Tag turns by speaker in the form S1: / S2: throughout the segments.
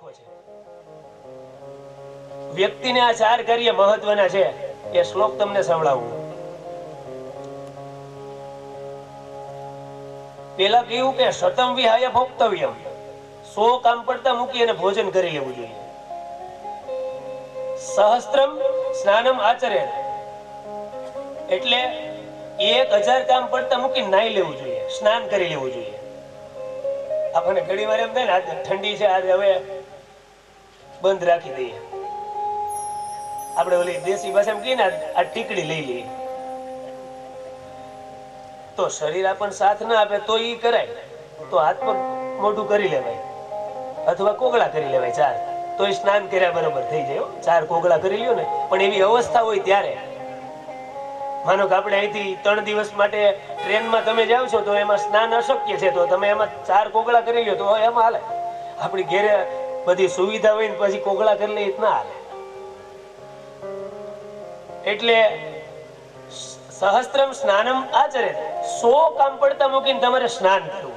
S1: આપ્યો છે. વ્યક્તિને આ 4 કાર્ય મહત્વના છે. એ શ્લોક તમને સંભળાવું. પેલા કહ્યું કે શતમ વિહાય ભોક્તવ્યમ, 100 કામ પડતા મૂકી અને ભોજન કરી લેવું જોઈએ. સહસ્ત્રમ સ્નાનમ આચરેત, એટલે 1000 કામ પડતા મૂકી નાઈ લેવું જોઈએ, સ્નાન કરી લેવું જોઈએ. આપણને ઘણી વાર એમ થાય ને ઠંડી છે આજે હવે બંધ રાખી દઈએ. આપણે ઓલી દેશી ભાષામાં કહીએ ને આ ટીકડી લઈ લઈએ. તો શરીર આપણને સાથ ના આપે તો ઈ કરાય, તો હાથ પગ મોઢું કરી લેવાય અથવા કોગળા કરી લેવાય 4, તો એ સ્નાન કર્યા બરોબર થઈ જાય. 4 કોગળા કરી લ્યો ને. પણ એવી અવસ્થા હોય ત્યારે, માનો કે આપણે અહીંથી 3 દિવસ માટે ટ્રેનમાં તમે જાઓ છો તો એમાં સ્નાન અશક્ય છે, તો તમે એમાં 4 કોગળા કરી લ્યો તો એમાં હાલે. આપણી ઘેરે બધી સુવિધા હોય ને પછી કોગળા કરી લઈએ ના હાલે. એટલે સહસ્ત્રમ સ્નાનમ આચરે, 100 કામ પડતા મૂકીને તમારે સ્નાન કરવું.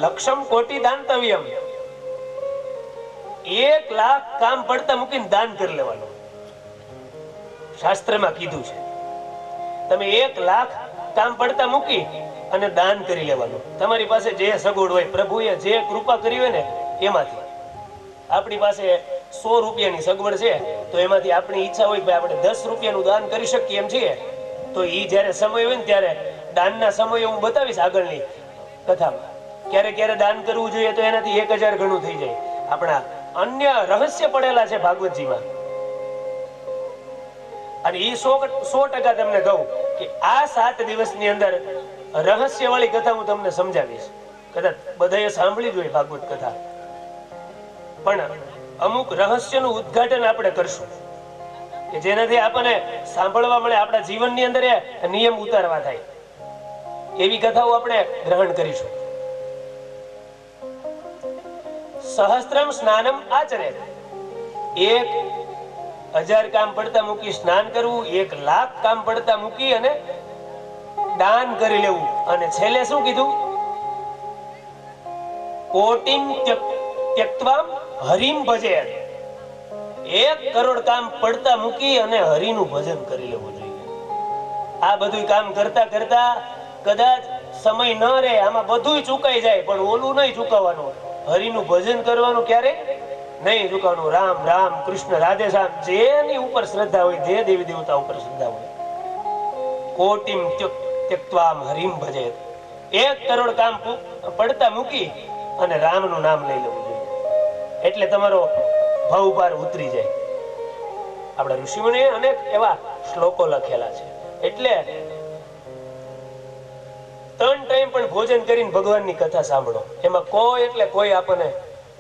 S1: લક્ષમ કોટી દાનતવ્યમ, 1,00,000 કામ પડતા મૂકીને દાન કરી લેવાનું. શાસ્ત્રમાં કીધું છે તમે 1,00,000 કામ પડતા મૂકી અને દાન કરી લેવાનું. તમારી પાસે જે સગવડ હોય, પ્રભુએ જે કૃપા કરી હોય ને એમાંથી. આપણી પાસે 100 રૂપિયાની સગવડ છે તો એમાંથી આપણી ઈચ્છા હોય કે આપણે 10 રૂપિયાનું દાન કરી શકીએ એમ છીએ, તો ઈ જ્યારે સમય હોય ને ત્યારે દાનના સમય હું બતાવીશ આગળની કથામાં. ક્યારે ક્યારે દાન કરવું જોઈએ તો એનાથી 1000 ગણું થઈ જાય. આપણા અન્ય રહસ્ય પડેલા છે ભાગવતજીમાં. અને ઈ 100% તમને કહું કે આ 7 દિવસની અંદર રહસ્ય વાળી કથા હું તમને સમજાવીશ. કદાચ બધાએ સાંભળી જ હોય ભાગવત કથા, પણ અમુક રહસ્યનું ઉદ્ઘાટન આપણે કરશું કે જેનાથી આપણને સાંભળવા મળે, આપણા જીવનની અંદર એ નિયમ ઉતારવા થાય. એવી કથાઓ આપણે ગ્રહણ કરીશું. સહસ્ત્રમ સ્નાનમ આચરે, 1000 કામ પડતા મૂકી સ્નાન કરવું, 1,00,000 કામ પડતા મૂકી અને દાન કરી લેવું. અને છેલ્લે શું કીધું? કોટિમ ત્યક્ત્વામ હરિમ ભજે, 1 કરોડ કામ પડતા મૂકી અને હરિનું ભજન કરી લેવું જોઈએ. આ બધું કામ કરતા કરતા કદાચ સમય ન રહે, આમાં બધું ચૂકાઈ જાય, પણ ઓલું નહીં ચૂકવવાનું, હરિનું ભજન કરવાનું ક્યારે નહીં ચૂકવવાનું. રામ રામ, કૃષ્ણ, રાધે શ્યામ, જેની ઉપર શ્રદ્ધા હોય, જે દેવી દેવતા ઉપર શ્રદ્ધા હોય, કોટિમ ત્યક્ત્વામ હરિમ ભજે, 1 કરોડ કામ પડતા મૂકી અને રામનું નામ લઈ લેવું જોઈએ. એટલે તમારો ભવ પાર ઉતરી જાય. આપણા ઋષિમુનિએ અનેક એવા શ્લોકો લખેલા છે. એટલે 3 ટાઈમ પણ ભોજન કરીને ભગવાનની કથા સાંભળો. એમાં કોઈ એટલે કોઈ આપણને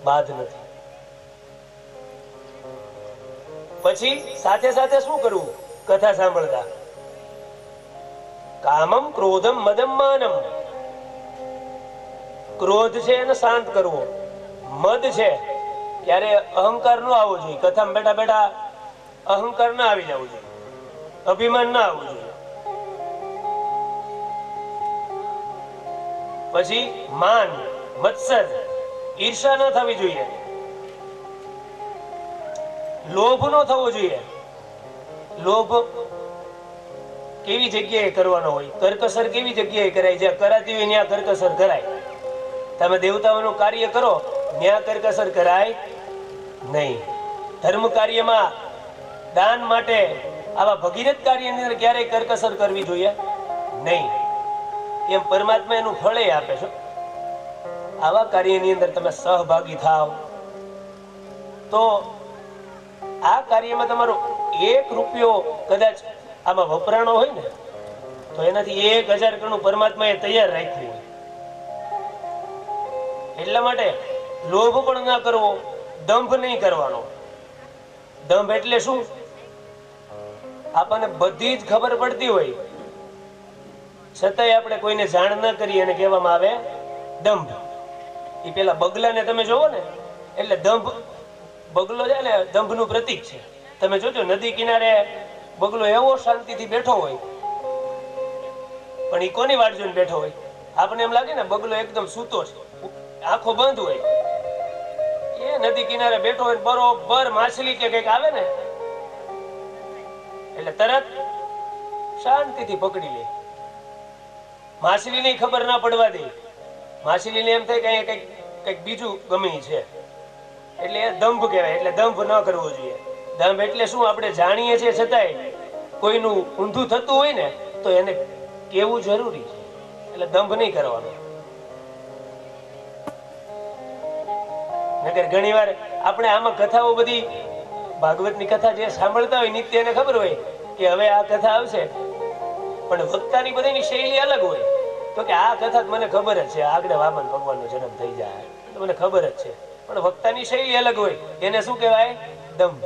S1: બાદ નથી. પછી સાથે સાથે શું કરવું કથા સાંભળતા? કામમ ક્રોધમ મદમ માનમ, ક્રોધ છે એને શાંત કરવો. મદ છે ત્યારે અહંકાર ન આવવો જોઈએ. કથામાં બેઠા બેઠા અહંકાર ના આવી જવું જોઈએ, અભિમાન ના આવવું જોઈએ. પછી માન, મત્સર, ઈર્ષા ન થવી જોઈએ. લોભ ન થવો જોઈએ. લોભ કેવી જગ્યાએ કરવાનો હોય? કરકસર કેવી જગ્યાએ કરાય? જ્યાં કરાતી હોય ત્યાં કરકસર કરાય. તમે દેવતાઓનું કાર્ય કરો ત્યાં કરકસર કરાય નહીં. ધર્મ કાર્યમાં, દાન માટે, આવા ભગીરથ કાર્યની અંદર ક્યારેય કરકસર કરવી જોઈએ નહીં. એમ પરમાત્મા એનું ફળ આપે છે. આવા કાર્યની અંદર તમે સહભાગી થાવ તો આ કાર્યમાં તમારો 1 રૂપિયો કદાચ આમાં વપરાણો હોય ને તો એનાથી 1000 ગણું પરમાત્માએ તૈયાર રાખ્યું હોય. એટલા માટે લોભ પણ ના કરવો, દંભ નહીં કરવાનો. દંભ એટલે શું? આપણને બધી જ ખબર પડતી હોય છતાંય આપણે કોઈને જાણ ન કરી અને કહેવામાં આવે દંભ. એ પેલા બગલાને તમે જોવો ને એટલે દંભ, બગલો છે ને દંભનું પ્રતીક છે. તમે જોજો નદી કિનારે બગલો એવો શાંતિથી બેઠો હોય, પણ એ કોની વાટ જોઈને બેઠો હોય? આપણે એમ લાગે ને બગલો એકદમ સૂતો છે, આંખો બંધ હોય, એ નદી કિનારે બેઠો હોય બરોબર માછલી કે કઈક આવે ને એટલે તરત શાંતિથી પકડી લે. માછલીને ખબર ના પડવા દે. માછલીને એમ થાય કે કઈક કઈક બીજું ગમે છે, એટલે એ દંભ કહેવાય. એટલે દંભ ન કરવો જોઈએ. દંભ એટલે શું? આપણે જાણીએ છીએ છતાંય કોઈનું ઊંધું થતું હોય ને તો એને કેવું જરૂરી છે. એટલે દંભ નહીં કરવાનો. નકર ઘણી વાર આપણે આમાં કથાઓ બધી ભાગવતની કથા જે સાંભળતા હોય નિત્ય એને ખબર હોય કે હવે આ કથા આવશે, પણ વક્તાની બધીની શૈલી અલગ હોય. તો કે આ કથા મને ખબર જ છે, આગળ વામન ભગવાનનો જન્મ થઈ જાય તો મને ખબર જ છે, પણ વક્તાની શૈલી અલગ હોય. એને શું કહેવાય? દંભ.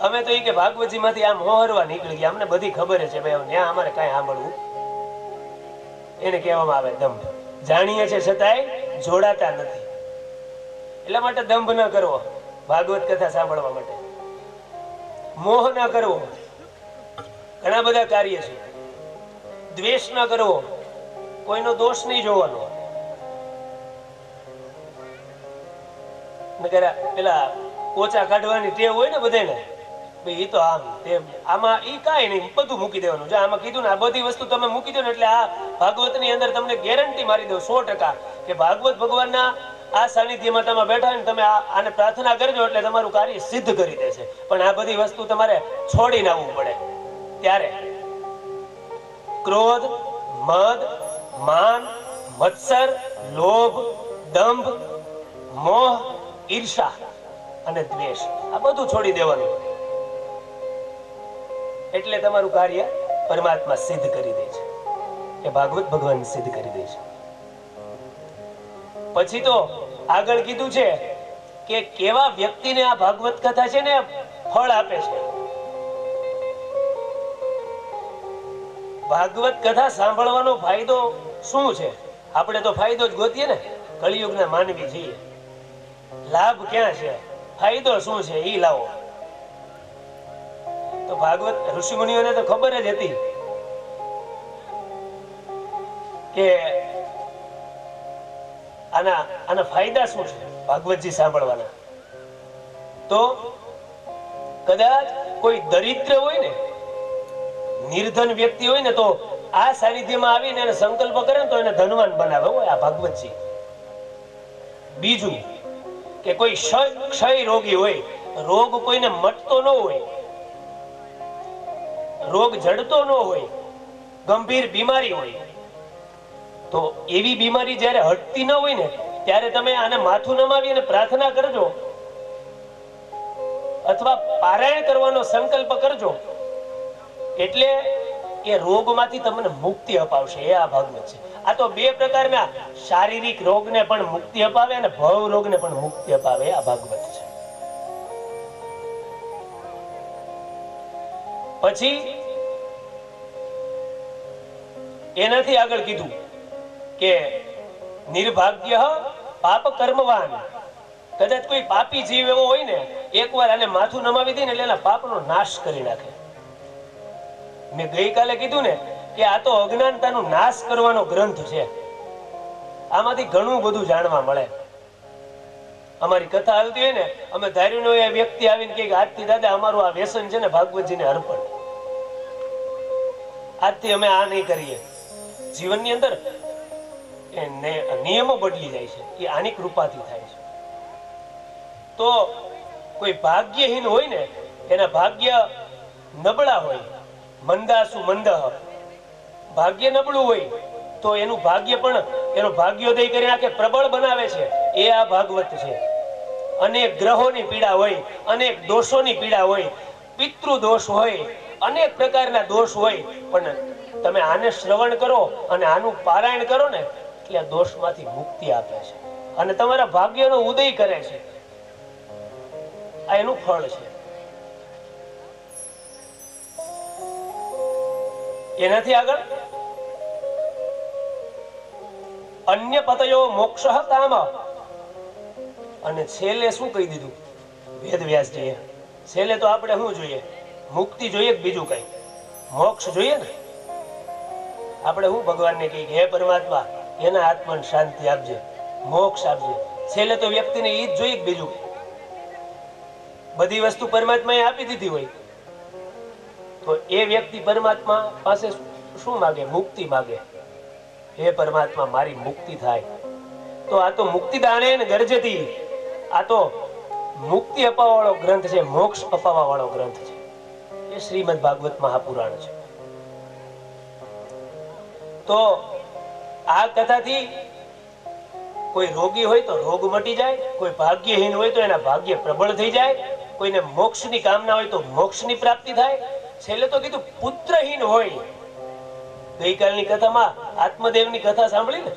S1: અમે તો એ કે ભાગવતજી માંથી આમ હોહરવા નીકળી ગયા, અમને બધી ખબર છે ભાઈ, ત્યાં અમારે કઈ સાંભળવું, એને કહેવામાં આવે દંભ. જાણીએ છે છતાંય જોડાતા નથી, એટલા માટે દંભ ન કરવો ભાગવત કથા સાંભળવા માટે. મોહ ન કરવો, ઘણા બધા કાર્ય છે. દ્વેષ ન કરવો, કોઈનો દોષ નહીં જોવાનો. નકર પેલા પોચા કાઢવાની ટેવ હોય ને બધાને, ભાઈ એ તો આમ તેમ, આમાં ઈ કાંઈ નહીં, બધું મૂકી દેવાનું. જો આમાં કીધું ને આ બધી વસ્તુ તમે મૂકી દો ને એટલે આ ભાગવતની અંદર તમને ગેરંટી મારી દઉં 100% કે ભાગવત ભગવાનના આ સાનિધ્યમાં તમે બેઠા હોય ને તમે આને પ્રાર્થના કરજો એટલે તમારું કાર્ય સિદ્ધ કરી દેશે. પણ આ બધી વસ્તુ તમારે છોડીને આવવું પડે. ત્યારે ક્રોધ, મદ, માન, મત્સર, લોભ, દંભ, મોહ, ઈર્ષા અને દ્વેષ, આ બધું છોડી દેવાનું. એટલે તમારું કાર્ય પરમાત્મા સિદ્ધ કરી દે છે, એ ભાગવત ભગવાન સિદ્ધ કરી દે છે. પછી તો આગળ કીધું છે કે કેવા વ્યક્તિને આ ભાગવત કથા છે ને ફળ આપે છે. ભાગવત કથા સાંભળવાનો ફાયદો શું છે? આપણે તો ફાયદો જ ગોતીએ ને, કળિયુગના માનવી છીએ. લાભ ક્યાં છે, ફાયદો શું છે ઈ લાવો. તો ભાગવત ઋષિ મુનિઓને તો ખબર જ હતી કે આના ફાયદા શું છે ભાગવતજી સાંભળવાના. તો કદાચ કોઈ દરિદ્ર હોય ને, નિર્ધન વ્યક્તિ હોય ને, તો આ સાનિધ્યમાં આવીને એને સંકલ્પ કરે ને તો એને ધનવાન બનાવે હોય આ ભાગવતજી. બીજું કે કોઈ ક્ષય રોગી હોય, રોગ કોઈને મટતો ન હોય, રોગ જડતો ન હોય, ગંભીર બીમારી હોય, તો એવી બીમારી જ્યારે હટતી ન હોય ને ત્યારે તમે આને માથું નમાવી અને પ્રાર્થના કરજો અથવા પારાયણ કરવાનો સંકલ્પ કરજો એટલે એ રોગમાંથી તમને મુક્તિ અપાવશે. એ આ ભાગવત છે. આ તો બે પ્રકારના શારીરિક રોગને પણ મુક્તિ અપાવે અને ભવ રોગને પણ મુક્તિ અપાવે. આ ભાગવત છે. પછી એનાથી આગળ કીધું કે નિર્ભાગ્ય પાપ કર્મવાન. કદાચ કોઈ પાપી જીવ એવો હોય ને, એકવાર આને માથું નમાવી દે ને એટલે એના પાપનો નાશ કરી નાખે. મેં ગઈકાલે કીધું ને કે આ તો અજ્ઞાનતાનો નાશ કરવાનો ગ્રંથ છે. આમાંથી ઘણું બધું જાણવા મળે. અમારી કથા આવતી હોય ને, અમે ધાર્યું એ વ્યક્તિ આવીને કે આજથી દાદા અમારું આ વ્યસન છે ને ભાગવતજીને અર્પણ, આજથી અમે આ નહીં કરીએ. જીવનની અંદર નિયમો બદલી જાય છે, એ આની કૃપાથી થાય છે. તો કોઈ ભાગ્યહીન હોય ને, એના ભાગ્ય નબળા હોય, મંદાસુ મંદહ, ભાગ્ય નબળું હોય તો એનું ભાગ્ય પણ એનો ભાગ્યોદય કરી નાખે, પ્રબળ બનાવે છે. એ આ ભાગવત છે. અનેક ગ્રહોની પીડા હોય, અનેક દોષોની પીડા હોય, પિતૃ દોષ હોય, અનેક પ્રકારના દોષ હોય, પણ તમે આને શ્રવણ કરો અને આનું પારાયણ કરો ને એટલે આ દોષમાંથી મુક્તિ આપે છે અને તમારા ભાગ્યનો ઉદય કરે છે. આ એનું ફળ છે. એનાથી આગળ અન્ય પતયો મોક્ષ કામ, અને છેલ્લે શું કહી દીધું વેદ વ્યાસજીએ? છેલ્લે તો આપણે શું જોઈએ? મુક્તિ જોઈએ કે બીજું કઈ? મોક્ષ જોઈએ ને. આપણે હું ભગવાનને કહીએ હે પરમાત્મા એના આત્માને શાંતિ આપજે, મોક્ષ આપજે. છેલ્લે તો વ્યક્તિને ઈ જ જોઈએ. બીજું બધી વસ્તુ પરમાત્માએ આપી દીધી હોય તો એ વ્યક્તિ પરમાત્મા પાસે શું માગે? મુક્તિ માગે. હે પરમાત્મા મારી મુક્તિ થાય. તો આ તો મુક્તિ દાને ને ગરજતી, આ તો મુક્તિ અપાવવા વાળો ગ્રંથ છે, મોક્ષ અપાવવા વાળો ગ્રંથ છે. એ શ્રીમદ ભાગવત મહાપુરાણ છે. તો આ કથાથી કોઈ રોગી હોય તો રોગ મટી જાય, કોઈ ભાગ્યહીન હોય તો એના ભાગ્ય પ્રબળ થઈ જાય, કોઈને મોક્ષની કામના હોય તો મોક્ષની પ્રાપ્તિ થાય. છેલ્લે તો કીધું પુત્રહીન હોય. ગઈકાલની કથામાં આત્મદેવની કથા સાંભળી ને,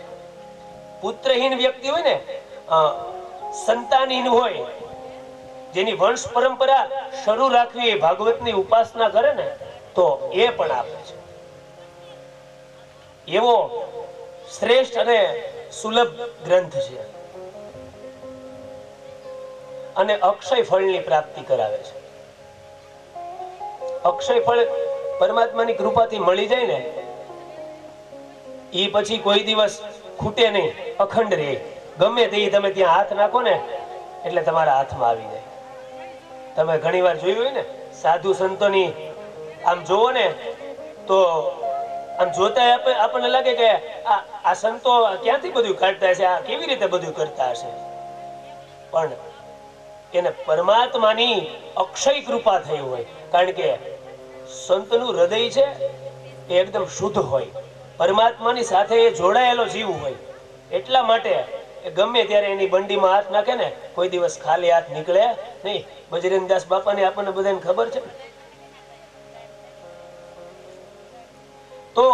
S1: પુત્રહીન વ્યક્તિ હોય ને, સંતાનહીન હોય, જેની વંશ પરંપરા શરૂ રાખવી, ભાગવતની ઉપાસના કરે ને તો એ પણ આપે છે. એવો શ્રેષ્ઠ અને સુલભ ગ્રંથ છે અને અક્ષય ફળની પ્રાપ્તિ કરાવે છે. અક્ષય ફળ પરમાત્માની કૃપાથી મળી જાય ને એ પછી કોઈ દિવસ ખૂટે નહીં, અખંડ રહે. ગમે તે તમે ત્યાં હાથ નાખો ને એટલે તમારા હાથમાં આવી જાય. તમે ઘણી વાર જોયું હોય ને સાધુ સંતોની આમ જોવો ને તો આમ જોતા આપણને લાગે કે આ સંતો ક્યાંથી બધું કાઢતા હશે, આ કેવી રીતે બધું કરતા હશે. પણ એને પરમાત્માની અક્ષય કૃપા થઈ હોય. કારણ કે સંતનું હૃદય છે એ એકદમ શુદ્ધ હોય, પરમાત્માની સાથે એ જોડાયેલો જીવ હોય. એટલા માટે ગમે ત્યારે એની બંડીમાં હાથ નાખે ને કોઈ દિવસ ખાલી હાથ નીકળે નહીં. બજરંગદાસ બાપાને આપણને બધાને ખબર છે. તો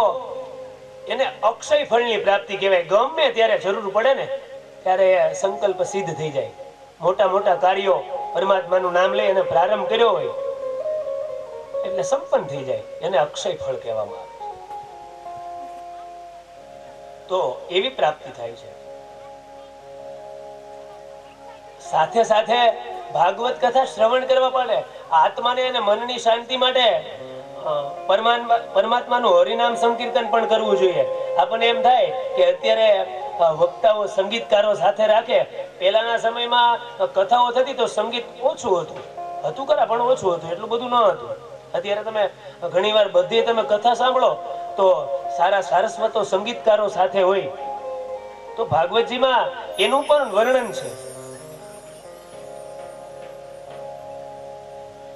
S1: એને અક્ષય ફળની પ્રાપ્તિ કહેવાય. ગમે ત્યારે જરૂર પડે ને ત્યારે સંકલ્પ સિદ્ધ થઈ જાય. મોટા મોટા કાર્યો પરમાત્માનું નામ લઈ અને પ્રારંભ કર્યો હોય એટલે સંપન્ન થઈ જાય. એને અક્ષય ફળ કહેવામાં આવે છે. તો એવી પ્રાપ્તિ થાય છે. સાથે સાથે ભાગવત કથા શ્રવણ કરવા પડે. આત્માને અને મનની શાંતિ માટે પરમાત્માનું હરિનામ સંકીર્તન પણ કરવું જોઈએ. આપણને એમ થાય કે અત્યારે વક્તાઓ સંગીતકારો સાથે રાખે. પહેલાના સમયમાં કથાઓ થતી તો સંગીત ઓછું હતું ખરા, પણ ઓછું હતું, એટલું બધું ન હતું. અત્યારે તમે ઘણી વાર બધી તમે કથા સાંભળો તો સારા સારસ્વતો સંગીતકારો સાથે હોય. તો ભાગવતજીમાં એનું પણ વર્ણન છે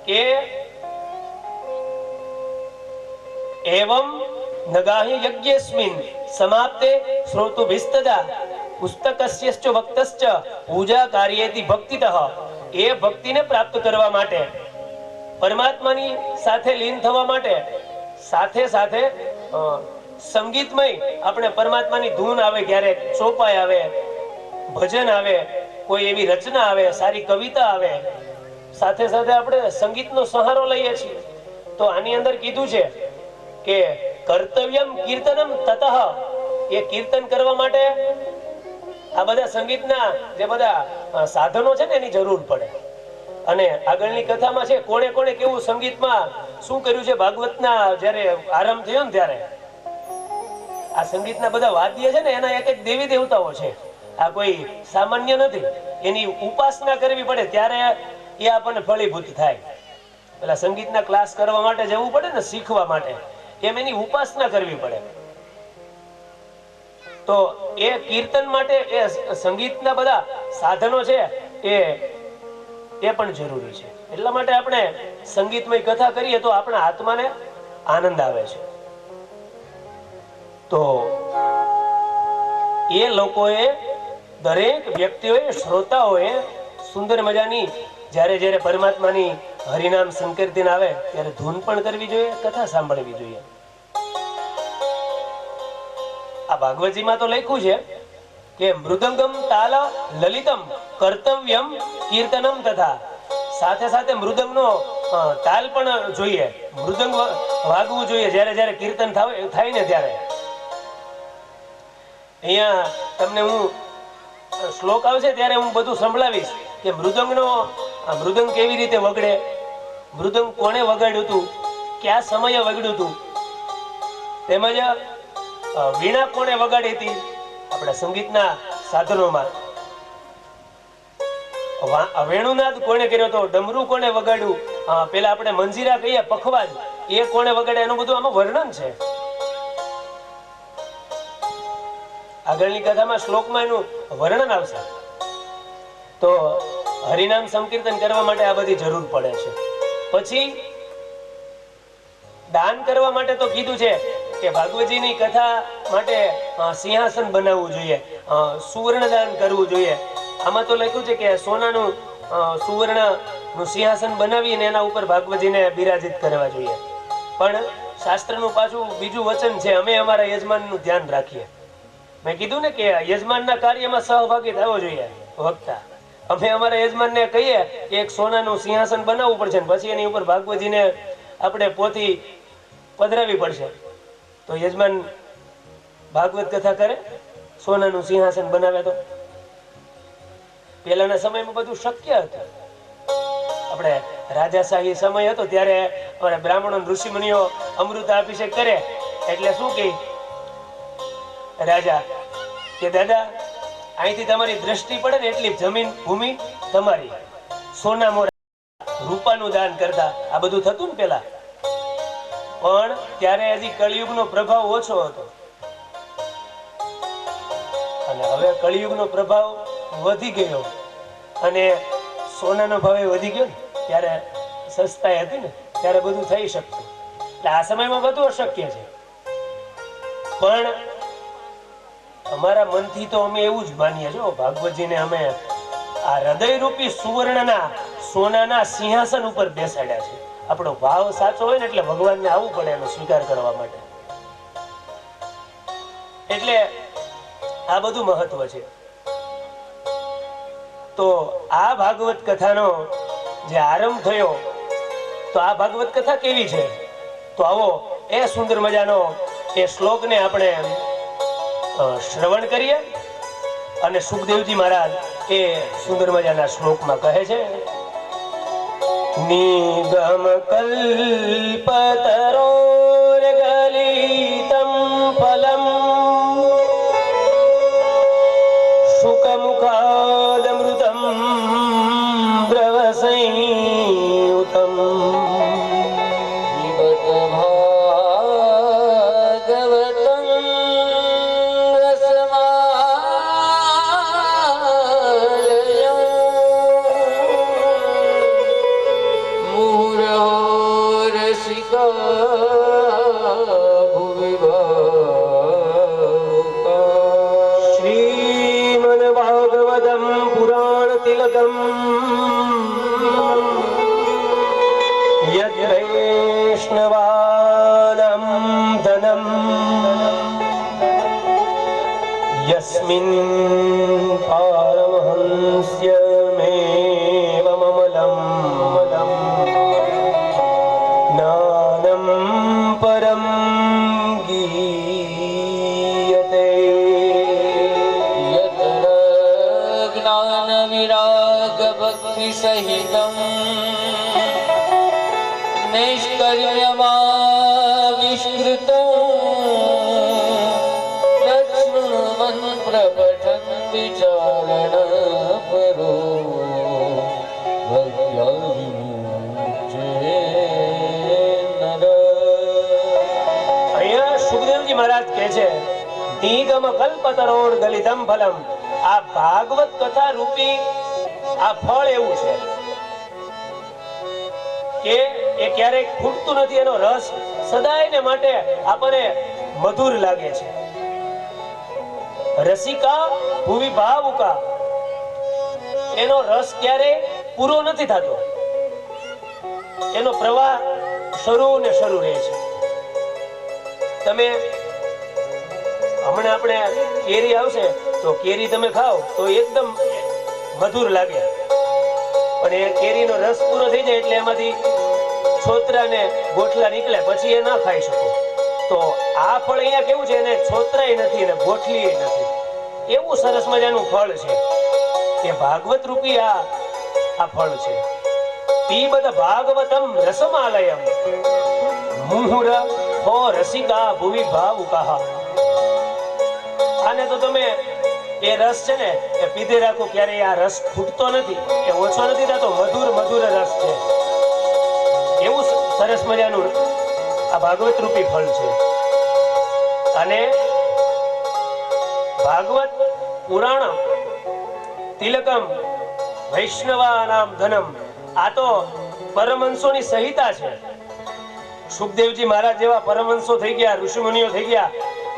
S1: કે એવમ નગાહી યજ્ઞેસ્મિન સમાપ્તે શ્રોતુભિસ્તદા પુસ્તકસ્યશ્ચ વક્તશ્ચ પૂજા કાર્યેતિ ભક્તિતઃ. એ ભક્તિને પ્રાપ્ત કરવા માટે, પરમાત્માની સાથે લીન થવા માટે સાથે સાથે સંગીતમય આપણે પરમાત્માની ધૂન આવે, ક્યારેક ચોપાઈ આવે, ભજન આવે, કોઈ એવી રચના આવે, સારી કવિતા આવે, સાથે સાથે આપણે સંગીતનો સહારો લઈએ છીએ. તો આની અંદર કીધું છે કે કર્તવ્યમ કીર્તનમ તતઃ. એ કીર્તન કરવા માટે આ બધા સંગીતના જે બધા સાધનો છે ને એની જરૂર પડે. અને આગળની કથામાં છે કોણે કોણે કેવું સંગીતમાં શું કર્યું છે. ભાગવતના જયારે આરંભ થયો ને ત્યારે આ સંગીતના બધા વાદ્ય છે ને એના એક એક દેવી દેવતાઓ છે. આ કોઈ સામાન્ય નથી. એની ઉપાસના કરવી પડે ત્યારે એ આપણને ફળીભૂત થાય. પેલા સંગીતના ક્લાસ કરવા માટે જવું પડે ને, શીખવા માટે, એમ એની ઉપાસના કરવી પડે. તો એ કીર્તન માટે એ સંગીતના બધા સાધનો છે એ પણ જરૂરી છે. એટલા માટે આપણે સંગીતમય કથા કરીએ તો આપણા આત્માને આનંદ આવે છે. તો એ લોકોએ, દરેક વ્યક્તિઓએ, શ્રોતાઓએ સુંદર મજાની જ્યારે જ્યારે પરમાત્માની હરિનામ સંકીર્તન આવે ત્યારે ધૂન પણ કરવી જોઈએ, કથા સાંભળવી જોઈએ. આ ભાગવતજીમાં તો લખ્યું છે કે મૃદંગમ તાલ લલિતમ કર્તવ્યમ કીર્તનમ તથા. સાથે સાથે મૃદંગનો તાલ પણ જોઈએ, મૃદંગ વાગવું જોઈએ જ્યારે જ્યારે કીર્તન થાય ને ત્યારે. અહીંયા તમને હું શ્લોક આવશે ત્યારે હું બધું સંભળાવીશ કે મૃદંગ કેવી રીતે વગડે, મૃદંગ કોણે વગાડ્યું હતું, કયા સમયે વગડ્યું હતું, તેમજ વીણા કોણે વગાડી હતી? આપણા સંગીતના સાધનોમાં વેણુનાદ કોણે કર્યો હતો? ડમરું કોણે વગાડ્યું? પેલા આપણે મંજીરા કહીએ પખવાજ, એ કોણે વગાડ્યા? એનું બધું આમાં વર્ણન છે. આગળની કથામાં શ્લોકમાં એનું વર્ણન આવશે. તો હરિનામ સંકીર્તન કરવા માટે આ બધી જરૂર પડે છે. પછી દાન કરવા માટે તો કીધું છે કે ભાગવતજીની કથા માટે સિંહાસન બનાવવું જોઈએ, સુવર્ણ દાન કરવું જોઈએ. આમાં તો લખ્યું છે કે સોનાનું સુવર્ણનું સિંહાસન બનાવીને એના ઉપર ભાગવતજીને બિરાજિત કરવા જોઈએ. પણ શાસ્ત્રનું પાછું બીજું વચન છે, અમે અમારા યજમાનનું ધ્યાન રાખીએ. મેં કીધું ને કે યજમાનના કાર્યમાં સહભાગી થવો જોઈએ વક્તા. અમે અમારા યજમાનને કહીએ કે એક સોનાનું સિંહાસન બનાવવું પડશે, પછી એની ઉપર ભાગવતજીને આપણે પોથી પધરાવી પડશે, તો યજમાન ભાગવત કથા કરે, સોનાનું સિંહાસન બનાવે? તો પહેલાના સમયમાં બધું શક્ય હતું. આપણે રાજાશાહી સમય હતો ત્યારે અમારા બ્રાહ્મણો ઋષિમુનિઓ અમૃતાભિષેક કરે એટલે શું કહે રાજા કે દાદા અહીંથી તમારી દ્રષ્ટિ પડે ને એટલી જમીન ભૂમિ તમારી, સોના મોરા રૂપાનું દાન કરતા. આ બધું થતું ને પેલા, પણ ત્યારે હજી કળિયુગનો પ્રભાવ ઓછો હતો. અને હવે કળિયુગનો પ્રભાવ વધી ગયો અને સોનાનો ભાવ વધી ગયો ને, ત્યારે સસ્તાઈ હતી ને, ત્યારે બધું થઈ શકતું. એટલે આ સમયમાં બધું અશક્ય છે. પણ અમારા મનથી તો અમે એવું જ માનીએ છો ભાગવતજીને, અમે આ હૃદયરૂપી સુવર્ણના સોનાના સિંહાસન ઉપર બેસાડ્યા છે. આપણો ભાવ સાચો હોય ને એટલે ભગવાનને આવવું પડે એનો સ્વીકાર કરવા માટે. એટલે આ બધું મહત્વ છે. તો આ ભાગવત કથાનો જે આરંભ થયો, તો આ ભાગવત કથા કેવી છે? તો આવો એ સુંદર મજાનો એ શ્લોકને આપણે શ્રવણ કરીએ. અને સુખદેવજી મહારાજ એ સુંદર મજાના શ્લોકમાં કહે છે, નિગમ કલ્પતરોર ગલિતમ ફલમ શુકમુખાદમૃતમ પ્રવસંયુતમ यस्मिन् पारमहंस्यमेव ममलं ज्ञानं परं गीयते
S2: यत्र ज्ञानविरागभक्तिसहितं नैष्कर्म्यमाविष्कृतं प्रपठन् विचारणपरो भक्त्या विमुच्यते नर.
S1: અહીંયા સુખદેવજી મહારાજ કહે છે, નિગમ કલ્પતરોર ગલિતમ ફલમ. આ ભાગવત કથા રૂપી આ ફળ એવું છે કે એ ક્યારેક ફૂટતું નથી. એનો રસ સદાયને માટે આપણને મધુર લાગે છે. રસિકા ભુવિ ભાવુકા, એનો રસ ક્યારે પૂરો નથી થતો, એનો પ્રવાહ શરૂ ને શરૂ રહે છે. તમે હમણાં આપણે કેરી આવશે તો કેરી તમે ખાઓ તો એકદમ મધુર લાગે, પણ એ કેરીનો રસ પૂરો થઈ જાય એટલે એમાંથી છોતરા ને ગોઠલા નીકળે, પછી એ ના ખાઈ શકો. તો આ ફળ અહીંયા કેવું છે, એને છોતરાય નથી ને ગોઠલીય નથી, એવું સરસ મજાનું ફળ છે. એ ભાગવત રૂપી આ ફળ છે. પીબદ ભાગવતમ રસમાલયમ મુહુર હો રસિકા ભુવિ ભાવુકા. માટે તો તમે એ રસ છે ને એ પીધે રાખો, ક્યારેય આ રસ ખૂટતો નથી, એ ઓછો નથી થતો, મધુર મધુર રસ છે. એવું સરસ મજાનું આ ભાગવત રૂપી ફળ છે. અને ભાગવત પુરાણ તિલકમ વૈષ્ણવાનામ ધનમ, આ તો પરમહંસોની સંહિતા છે. સુખદેવજી મહારાજ જેવા પરમહંસો થઈ ગયા, ઋષિમુનિઓ થઈ ગયા,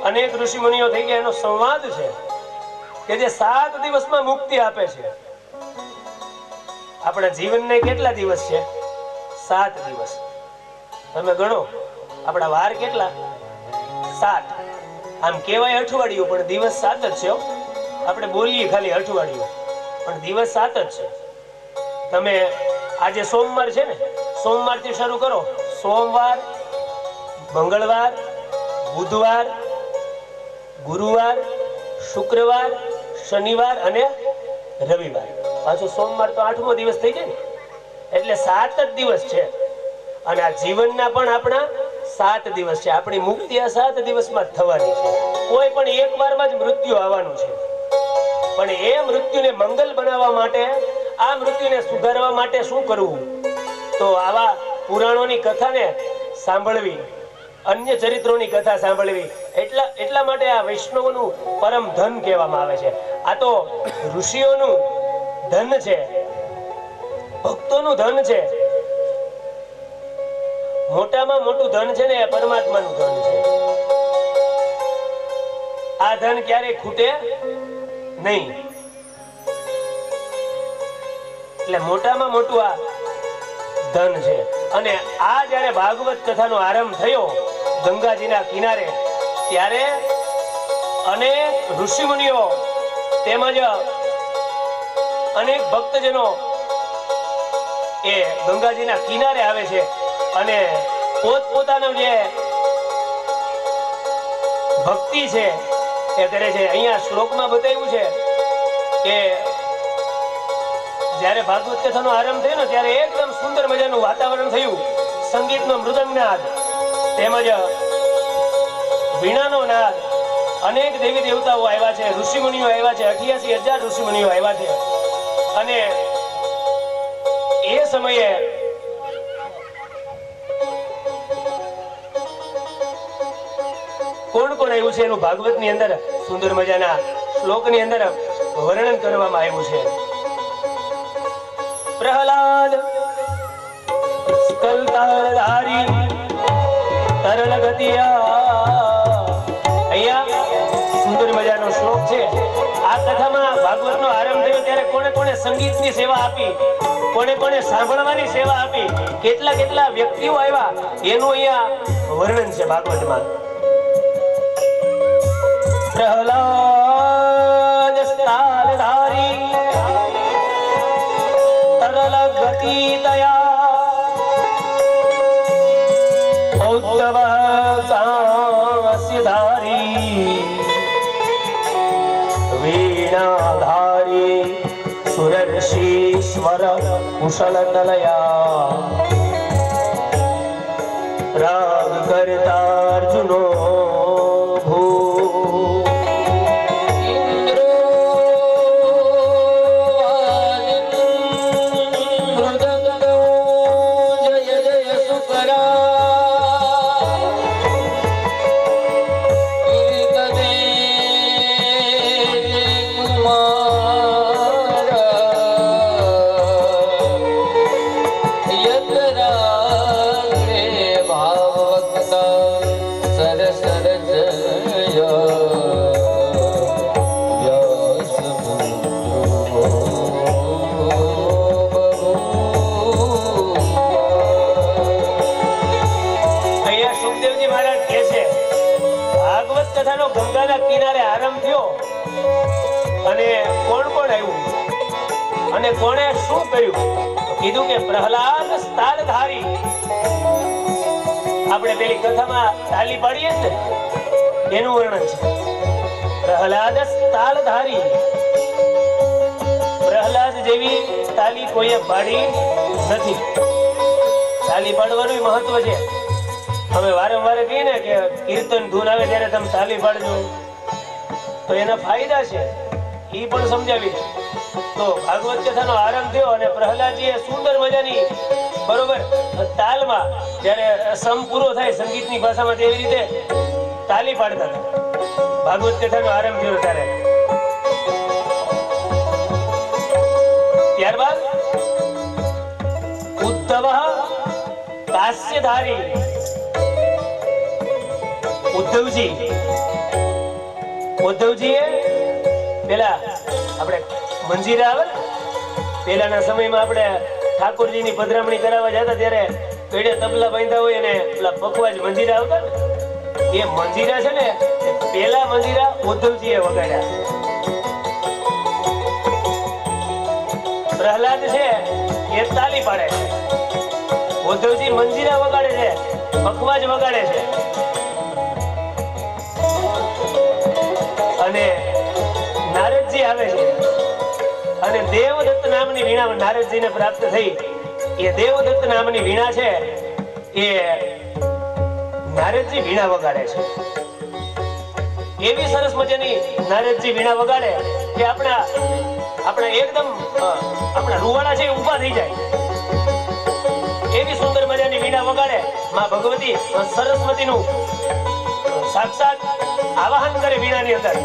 S1: અનેક ઋષિમુનિઓ થઈ ગયા, એનો સંવાદ છે કે જે 7 દિવસમાં મુક્તિ આપે છે. આપણા જીવનને કેટલા દિવસ છે? 7 દિવસ. તમે ગણો, આપણા વાર કેટલા? 7. આમ કહેવાય અઠવાડિયું, પણ દિવસ 7 જ છે. આપણે બોલીએ ખાલી અઠવાડિયું, પણ દિવસ 7 જ છે. તમે આજે સોમવાર છે ને, સોમવારથી શરૂ કરો. સોમવાર, મંગળવાર, બુધવાર, ગુરુવાર, શુક્રવાર, શનિવાર અને રવિવાર. પાછો સોમવાર તો 8મો દિવસ થઈ જાય ને. એટલે 7 જ દિવસ છે. અને આ જીવનના પણ આપણા 7 દિવસ છે. આપણી મુક્તિ આ 7 દિવસમાં જ થવાની છે. કોઈ પણ એક વારમાં જ મૃત્યુ આવવાનું છે. પણ એ મૃત્યુને મંગલ બનાવવા માટે, આ મૃત્યુને સુધારવા માટે શું કરવું? તો આવા પુરાણોની કથાને સાંભળવી, અન્ય ચરિત્રોની કથા સાંભળવી. એટલા માટે આ વૈષ્ણવનું પરમ ધન કહેવામાં આવે છે. આ તો ઋષિઓનું ધન છે, ભક્તોનું ધન છે. મોટામાં મોટું ધન છે ને એ પરમાત્માનું ધન છે. આ ધન ક્યારેય ખૂટે નહીં. એટલે મોટામાં મોટું આ ધન છે. અને આ જ્યારે ભાગવત કથાનો આરંભ થયો ગંગાજીના કિનારે, ત્યારે અનેક ઋષિમુનિઓ તેમજ અનેક ભક્તજનો એ ગંગાજીના કિનારે આવે છે અને પોતપોતાનું જે ભક્તિ છે એ કરે છે. અહીંયા શ્લોકમાં બતાવ્યું છે કે જ્યારે ભાગવત કથાનો આરંભ થયો ને ત્યારે એકદમ સુંદર મજાનું વાતાવરણ થયું. સંગીતનો મૃદંગનાદ તેમજ વીણાનો નાદ. અનેક દેવી દેવતાઓ આવ્યા છે, ઋષિમુનિઓ આવ્યા છે, 88,000 ઋષિમુનિઓ આવ્યા છે. અને એ સમયે કોણ કોણ આવ્યું છે એનું ભાગવતની અંદર સુંદર મજાના શ્લોકની અંદર વર્ણન કરવામાં આવ્યું છે. પ્રહલાદ સ્કલતાધારી તરલ ગતિયા. અહીંયા સુંદર મજાનો શ્લોક છે. આ કથામાં ભાગવતનો આરંભ થયો ત્યારે કોણે કોણે સંગીતની સેવા આપી, કોણે કોણે સાંભળવાની સેવા આપી, કેટલા કેટલા વ્યક્તિઓ આવ્યા એનું અહીંયા વર્ણન છે ભાગવતમાં. પ્રહલાદ સ્થાનધારી તરલ ગતિ દયા ઉદ્ધવ કાસ્યધારી વીણાધારી સુરર્ષીશ્વર કુશલ કલયા રાગ કરતા અર્જુનો ગંગાના કિનારે આરંભ થયો અને કોણ કોણ આવ્યું અને કોણે શું કર્યું? કીધું કે પ્રહલાદ સ્થાનધારી. આપણે પેલી કથામાં તાલી પાડીએ ને એનું વર્ણન છે. પ્રહલાદ સ્થાનધારી. પ્રહલાદ જેવી તાલી કોઈએ પાડી નથી. તાલી પાડવાનું મહત્વ છે. અમે વારંવાર કહીએ ને કે કીર્તન ધૂન આવે ત્યારે તમે તાલી પાડજો. તો એના ફાયદા છે એ પણ સમજાવી. તો ભાગવત કથાનો આરંભ થયો અને પ્રહલાદજીએ સુંદર મજાની બરોબર તાલમાં જ્યારે સમ પૂરો થાય સંગીતની ભાષામાં તેવી રીતે તાલી પાડતા હતા. ભાગવત કથાનો આરંભ થયો ત્યારે ત્યારબાદ ઉદ્ધવ કાશ્યધારી ઉદ્ધવજીએ પેલા આપણે મંજીરા આવે ને પેલાના સમયમાં આપણે ઠાકોરજીની પધરામણી કરાવવા જતા ત્યારે પેડે તબલા બાંધ્યા હોય અને પેલા પખવાજ મંજીરા આવતા ને એ મંજીરા છે ને પેલા મંજીરા ઉદ્ધવજીએ વગાડ્યા. પ્રહલાદ છે એ તાલી પાડે છે, ઉદ્ધવજી મંજીરા વગાડે છે, પખવાજ વગાડે છે. અને નારદજી આવે છે અને દેવદત્ત નામની વીણા નારદજીને પ્રાપ્ત થઈ. એ દેવદત્ત નામની વીણા છે એ નારદજી વીણા વગાડે છે. એવી સરસ મજાની નારદજી વીણા વગાડે કે આપણા એકદમ આપણા રૂવાડા છે ઊભા થઈ જાય. એવી સુંદર મજાની વીણા વગાડે. માં ભગવતી સરસ્વતીનું સાક્ષાત આવાહન કરે વીણાની અંદર.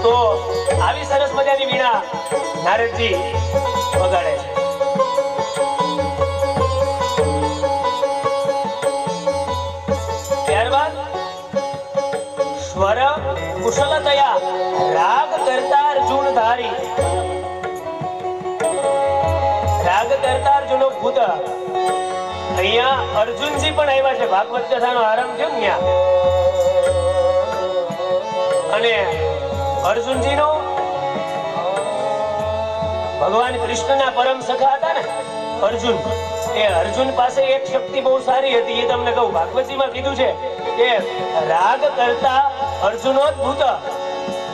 S1: તો આવી સરસ મજાની વીણા નારદજી વગાડે છે. ત્યારબાદ સ્વર કુશલતયા રાગ કરતા અર્જુન ધારી. રાગ કરતા અર્જુનો ભૂત. અહીંયા અર્જુનજી પણ આવ્યા છે. ભાગવત કથાનો આરંભ થયો ને અને અર્જુનજીનો ભગવાન કૃષ્ણના પરમ સખા હતા ને અર્જુન. એ અર્જુન પાસે એક શક્તિ બહુ સારી હતી. એ તમને કહું, ભાગવતજીમાં કીધું છે કે રાગ કરતા અર્જુનોદ્ભૂત.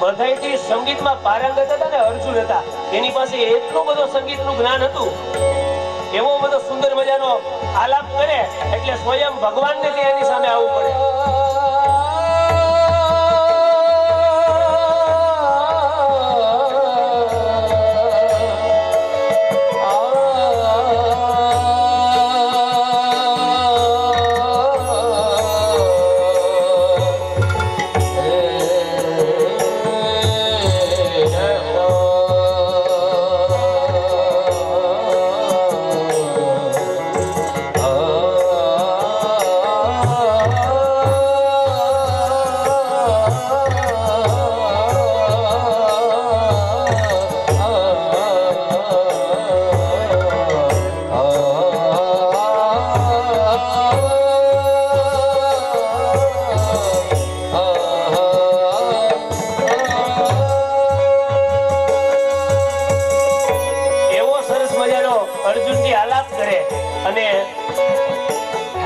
S1: બધાયથી સંગીતમાં પારંગત હતા ને અર્જુન હતા. એની પાસે એટલું બધું સંગીતનું જ્ઞાન હતું. એવો બધો સુંદર મજાનો આલાપ કરે એટલે સ્વયં ભગવાનને તેની સામે આવવું પડે.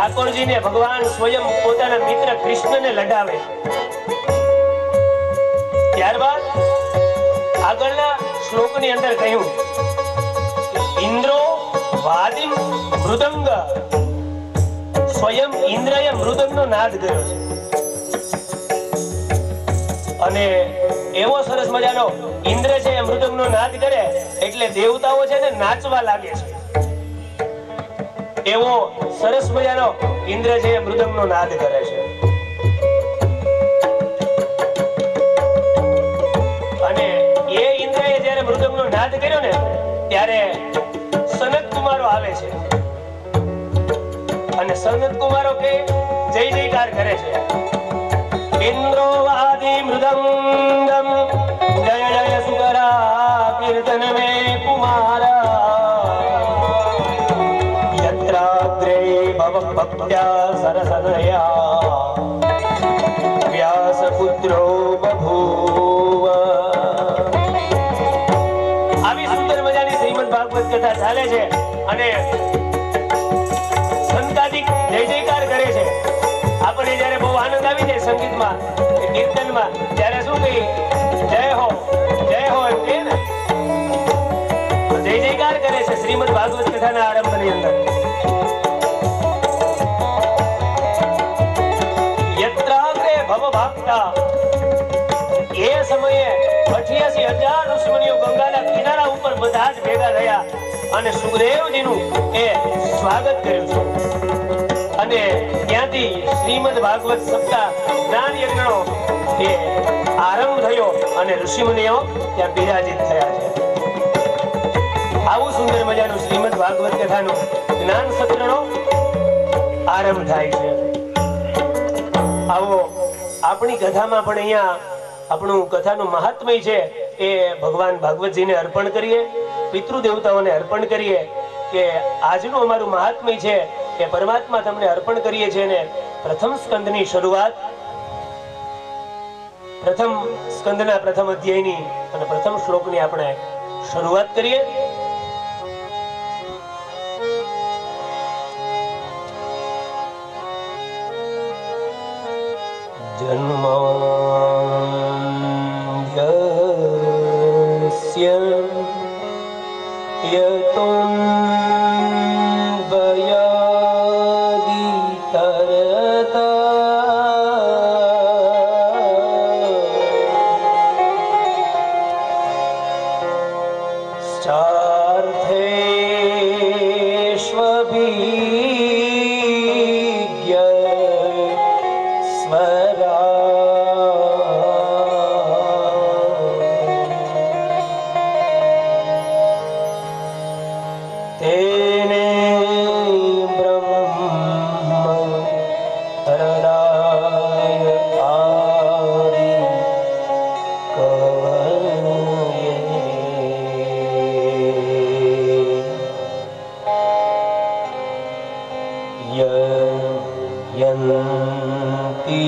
S1: ઠાકોરજીને ભગવાન સ્વયં પોતાના મિત્ર કૃષ્ણને લડાવે. ત્યારબાદ આગળના શ્લોકની અંદર કહ્યું ઇન્દ્રો વાદિમ મૃદંગ. સ્વયં ઇન્દ્રએ મૃદંગનો નાદ કર્યો છે. અને એવો સરસ મજાનો ઇન્દ્ર છે એ મૃદંગનો નાદ કરે એટલે દેવતાઓ છે ને નાચવા લાગે છે. એવો સરસ મજાનો ઇન્દ્ર છે મૃદંગનો નાદ કરે છે. અને એ ઇન્દ્રએ જ્યારે મૃદંગનો નાદ કર્યો ને ત્યારે સનત કુમારો આવે છે અને સનત કુમારો કે જય જયકાર કરે છે. ઇન્દ્રો વાદી મૃદંગમ જય જય સુકરા કીર્તન મે કુમારા ભક્ત્યા સરસનયા વ્યાસપુત્રો બભૂવ. આવી સુંદર મજાની શ્રીમદ ભાગવત કથા ચાલે છે અને સંતાદિક જય જયકાર કરે છે. આપણે જયારે બહુ આનંદ આવી જાય સંગીતમાં કીર્તનમાં ત્યારે શું કહીએ જય હો એમ કહે ને. જય જયકાર કરે છે શ્રીમદ ભાગવત કથાના આરંભની અંદર. બધા જ ભેગા થયા અને સુખદેવજીનું એ સ્વાગત કર્યું છે. અને ત્યાંથી શ્રીમદ ભાગવત સપ્તાહ જ્ઞાન યજ્ઞનો એ આરંભ થયો અને ઋષિમુનિઓ ત્યાં બિરાજિત થયા છે. આવું સુંદર મજાનું શ્રીમદ ભાગવત કથાનું જ્ઞાન સત્રનો આરંભ થાય છે. આવો આપણી કથામાં પણ અહીંયા આપણું કથાનું મહાત્મય છે એ ભગવાન ભાગવતજીને અર્પણ કરીએ, પિતૃ દેવતાઓને અર્પણ કરીએ કે આજનું અમારું મહાત્મય છે એ પરમાત્મા તમને અર્પણ કરીએ છીએ. ને પ્રથમ સ્કંદની શરૂઆત, પ્રથમ સ્કંદના પ્રથમ અધ્યાયની અને પ્રથમ શ્લોકની આપણે શરૂઆત કરીએ. જન્માદ્યસ્ય યતોન્વયાદિતરતા ચાર્થેષ્વભિજ્ઞ સ્વરા તેને બ્રહ્મ હરણાય આદિ કવયે યંતિ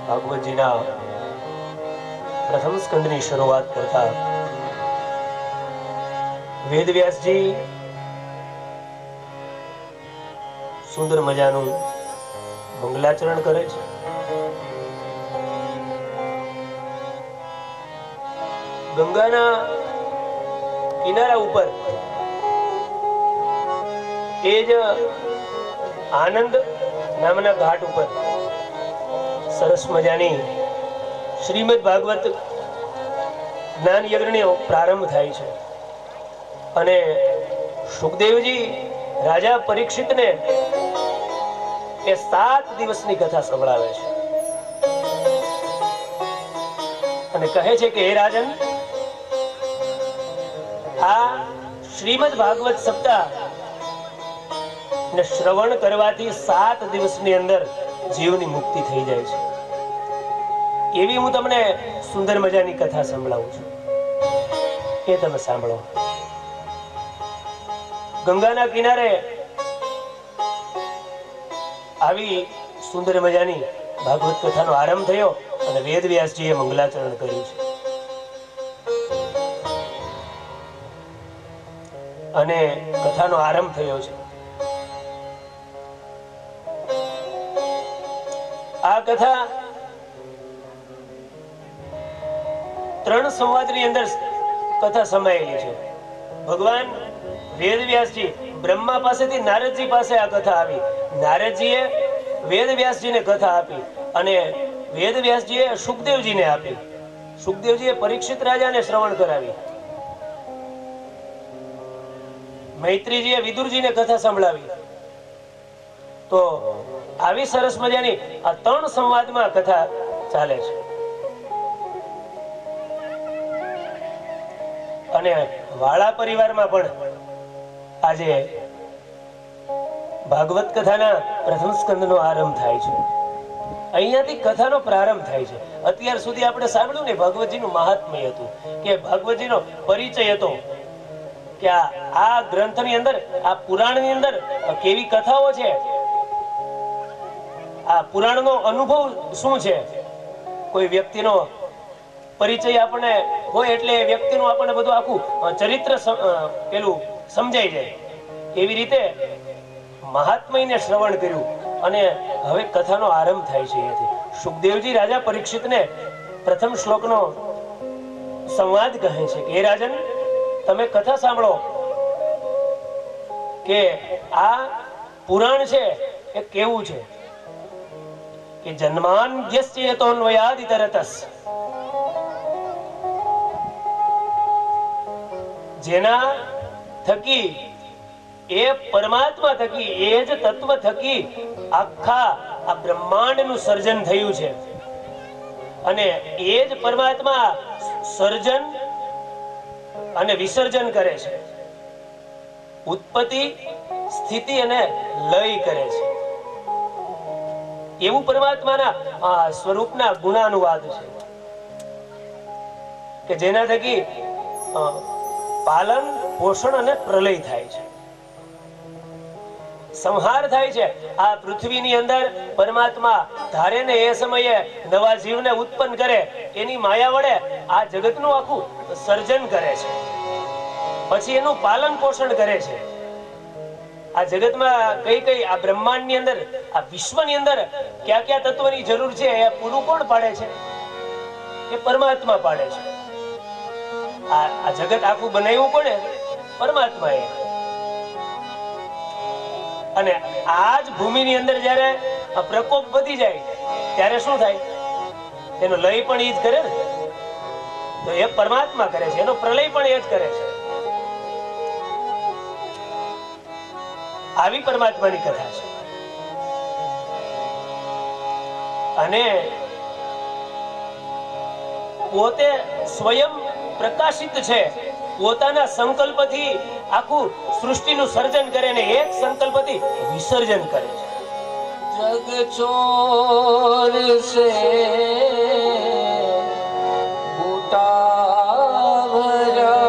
S1: ભાગવતજીના પ્રથમ સ્કંદની શરૂઆત કરતા વેદવ્યાસજી સુંદર મજાનું મંગલાચરણ કરે છે. ગંગાના કિનારા ઉપર એ જ આનંદ નામના ઘાટ ઉપર સરસ મજાની શ્રીમદ ભાગવત જ્ઞાન યજ્ઞનો પ્રારંભ થાય છે. અને સુખદેવજી રાજા પરીક્ષિતને એ 7 દિવસની કથા સંભળાવે છે અને કહે છે કે હે રાજન, આ શ્રીમદ ભાગવત સપ્તાહ ને શ્રવણ કરવાથી 7 દિવસની અંદર જીવની મુક્તિ થઈ જાય છે. એવી હું તમને સુંદર મજાની કથા સંભળાવું છું, એ તમે સાંભળો. ગંગાના કિનારે આવી સુંદર મજાની ભાગવત કથાનો આરંભ થયો અને વેદવ્યાસજીએ મંગલાચરણ કર્યું છે. અને કથાનો આરંભ થયો છે. આ કથા 3 સંવાદની અંદર કથા સમાયેલી છે. ભગવાન વેદવ્યાસજી બ્રહ્મા પાસેથી નારદજી પાસે આ કથા આવી. નારદજીએ વેદવ્યાસજીને કથા આપી અને વેદવ્યાસજીએ સુખદેવજીને આપી. સુખદેવજીએ પરીક્ષિત રાજાને શ્રવણ કરાવી, મૈત્રીજીએ વિદુરજીને કથા સંભળાવી. તો આવી સરસ મજાની આ 3 સંવાદમાં કથા ચાલે છે. અને વાળા પરિવારમાં પણ આજે ભાગવત કથાના પ્રથમ સ્કંદનો આરંભ થાય છે. અહીંયાથી કથાનો પ્રારંભ થાય છે. અત્યાર સુધી આપણે સાંભળ્યું ને ભાગવતજીનું મહાત્મ્ય હતું, કે ભાગવતજીનો પરિચય હતો, કે આ ગ્રંથની અંદર, આ પુરાણની અંદર કેવી કથાઓ છે, આ પુરાણનો અનુભવ શું છે. કોઈ વ્યક્તિનો પરિચય આપણને હોય એટલે વ્યક્તિનું આપણને બધું આખું ચરિત્ર પેલું સમજાઈ જાય. એવી રીતે મહાત્મયને શ્રવણ કર્યું અને હવે કથાનો આરંભ થાય છે. અહીંયાથી સુખદેવજી રાજા પરીક્ષિતને પ્રથમ શ્લોકનો સંવાદ કહે છે કે હે રાજન, તમે કથા સાંભળો કે આ પુરાણ છે એ કેવું છે. કે જન્માન્યસ્યેતોન્વયાદિતરતસ, જેના થકી એ પરમાત્મા થકી, એ જ તત્વ થકી આખા આ બ્રહ્માંડનું સર્જન થયું છે. અને એ જ પરમાત્મા સર્જન અને વિસર્જન કરે છે, ઉત્પત્તિ, સ્થિતિ અને લય કરે છે. એવું પરમાત્માના સ્વરૂપના ગુણાનુવાદ છે કે જેના થકી પાલન, પોષણ અને પ્રલય થાય છે, સંહાર થાય છે. આ પૃથ્વીની અંદર પરમાત્મા ધારે ને એ સમયે નવા જીવને ઉત્પન્ન કરે, એની માયા વડે આ જગતનું આખું સર્જન કરે છે, પછી એનું પાલન પોષણ કરે છે. આ જગતમાં કઈ કઈ, આ બ્રહ્માંડની અંદર, આ વિશ્વની અંદર કયા કયા તત્વની જરૂર છે એ પૂરું કોણ પાડે છે? એ પરમાત્મા પાડે છે. આ જગત આખું બનાવ્યું કોણે? પરમાત્માએ. અને આ જ ભૂમિની અંદર જ્યારે પ્રકોપ વધી જાય ત્યારે શું થાય? એનો લય પણ એ જ કરે ને. તો એ પરમાત્મા કરે છે, એનો પ્રલય પણ એ જ કરે છે. આવી પરમાત્માની કથા છે. અને પોતે સ્વયં પ્રકાશિત છે, પોતાના સંકલ્પથી આખું સૃષ્ટિનું સર્જન કરે ને એક સંકલ્પથી વિસર્જન કરે છે.
S2: જગ ચોર સે બુટા ભરા,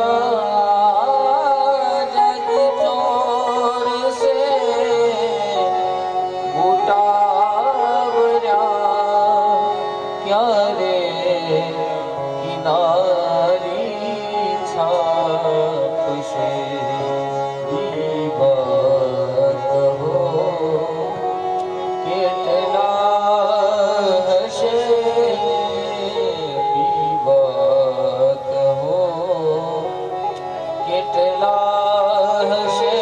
S2: જગ ચોર સે બુટા ભરા, ક્યારે કિનારી છાપશે દીવત હો, કેટલા હશે દીવત હો, કેટલા હશે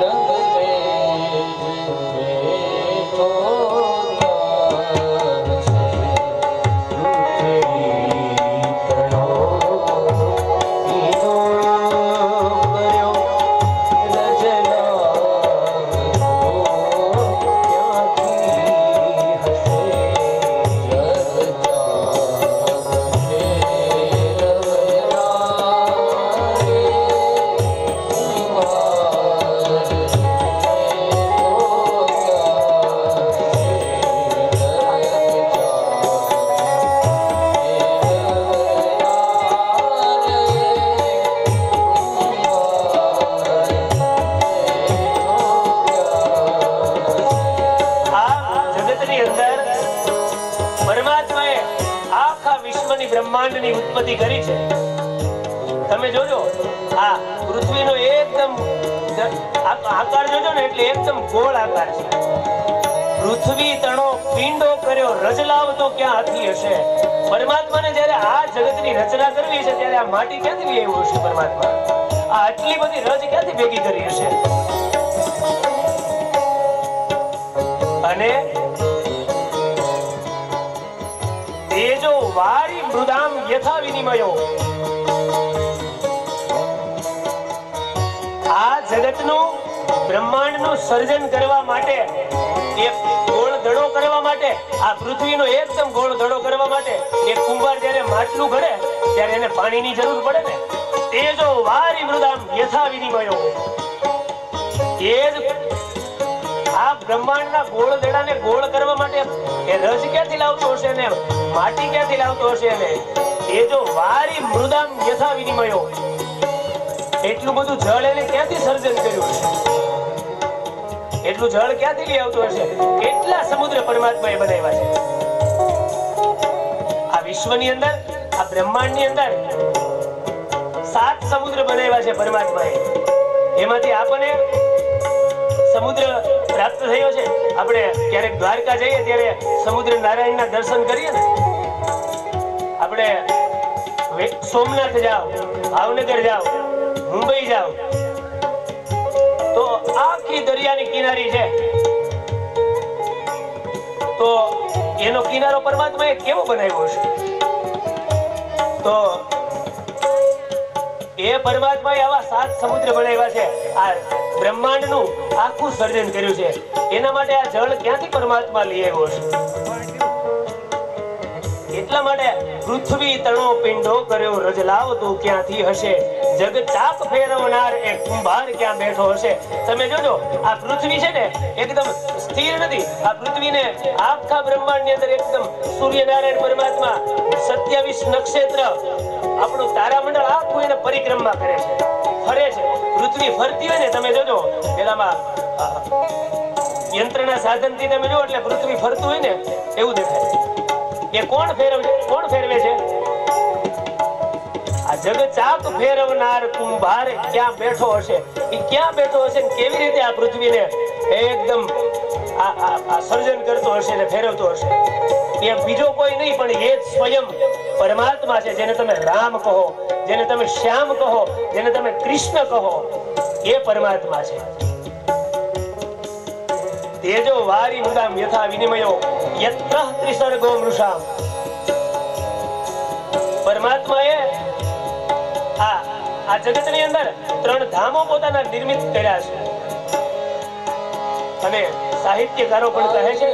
S2: રંગ બેઠો હશે રૂખડી તણો ઈનો કર્યો રજના ક્યાંથી હશે
S1: બ્રહ્માંડની ઉત્પત્તિ કરી છે. તમે જોજો આ પૃથ્વીનો એકદમ આકાર જોજો ને, એટલે એકદમ ગોળ આકાર છે. પૃથ્વી તણો પિંડો કર્યો રજલાવ તો ક્યાં હાથી હશે. પરમાત્માને જ્યારે આ જગતની રચના કરવી છે ત્યારે આ માટી ક્યાંથી લઈ આવ્યો હશે પરમાત્મા? આ આટલી બધી રજ ક્યાંથી ભેગી કરી હશે? અને તેજો વારી મૃદામ યથા વિનિમયો. આ જગતનું બ્રહ્માંડનું સર્જન કરવા માટે, એક ગોળ દડો કરવા માટે, આ પૃથ્વીનો એકદમ ગોળ દડો કરવા માટે એક કુંભાર જ્યારે માટલું ઘડે ત્યારે એને પાણીની જરૂર પડે ને. તેજો વારી મૃદામ યથા વિનિમયો. એ જ આ બ્રહ્માંડના ગોળ દડાને ગોળ કરવા માટે એ રજ ક્યાંથી લાવતો હશે ને માટી ક્યાંથી લાવતો હશે ને. તેજો વારી મૃદામ યથા વિનિમયો. એટલું બધું જળ એને ક્યાંથી સર્જન કર્યું હશે? એટલું જળ ક્યાંથી લઈ આવતું હશે? કેટલા સમુદ્ર પરમાત્માએ બનાવ્યા છે. આ વિશ્વની અંદર, આ બ્રહ્માંડની અંદર 7 સમુદ્ર બનાવ્યા છે પરમાત્માએ. એમાંથી આપણને સમુદ્ર પ્રાપ્ત થયો છે. આપણે ક્યારેક દ્વારકા જઈએ ત્યારે સમુદ્ર નારાયણના દર્શન કરીએ ને. આપણે સોમનાથ જાઓ, ભાવનગર જાઓ, મુંબઈ જાઓ તો આખી દરિયાની કિનારી છે. તો એનો કિનારો પરમાત્માએ કેવો બનાવ્યો છે? તો એ પરમાત્માએ આવા 7 સમુદ્ર બનાવ્યા છે. આ બ્રહ્માંડનું આખું સર્જન કર્યું છે. એના માટે આ જળ ક્યાંથી પરમાત્મા લઈ આવ્યો છે? એટલા માટે પૃથ્વી તણો પિંડો કર્યો રજલાવ તું ક્યાંથી હશે? જગ ચાપ ફેરવનાર એક કુંભાર ક્યાં બેઠો હશે? તમે જોજો, આ પૃથ્વી છે ને એકદમ સ્થિર નથી. આ પૃથ્વીને આખા બ્રહ્માંડની અંદર એકદમ સૂર્યનારાયણ પરમાત્મા 27 નક્ષત્ર આપણું તારામંડળ આખું એને પરિક્રમા કરે છે, ફરે છે. પૃથ્વી ફરતી હોય ને તમે જોજો, પેલામાં યંત્રના સાધનથી તમે જો એટલે પૃથ્વી ફરતું હોય ને એવું દેખાય. એ કોણ ફેરવે છે? આ જગ ચાક ફેરવનાર કુંભાર ક્યાં બેઠો હશે? એ ક્યાં બેઠો હશે ને કેવી રીતે આ પૃથ્વીને એકદમ આ સર્જન કરતો હશે ને ફેરવતો હશે? એ બીજો કોઈ નહીં પણ એ જ સ્વયં પરમાત્મા છે. જેને તમે રામ કહો, જેને તમે શ્યામ કહો, જેને તમે કૃષ્ણ કહો, એ પરમાત્મા છે. તેજો વારી મૃદામ યથા વિનિમયો યત્ર ત્રિસર્ગો મૃષામ. પરમાત્માએ આ જગતની અંદર 3 ધામો પોતાના નિર્મિત કર્યા છે. અને સાહિત્યકારો પણ કહે છે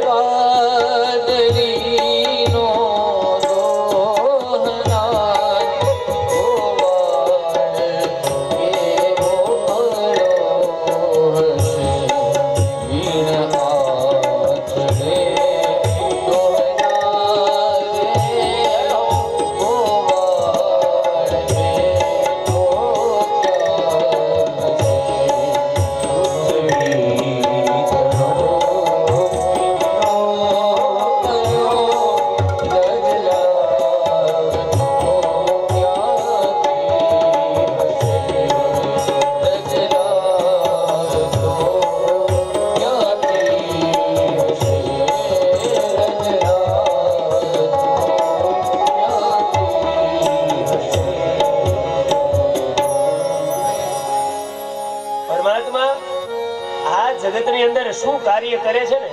S1: શું કાર્ય કરે છે ને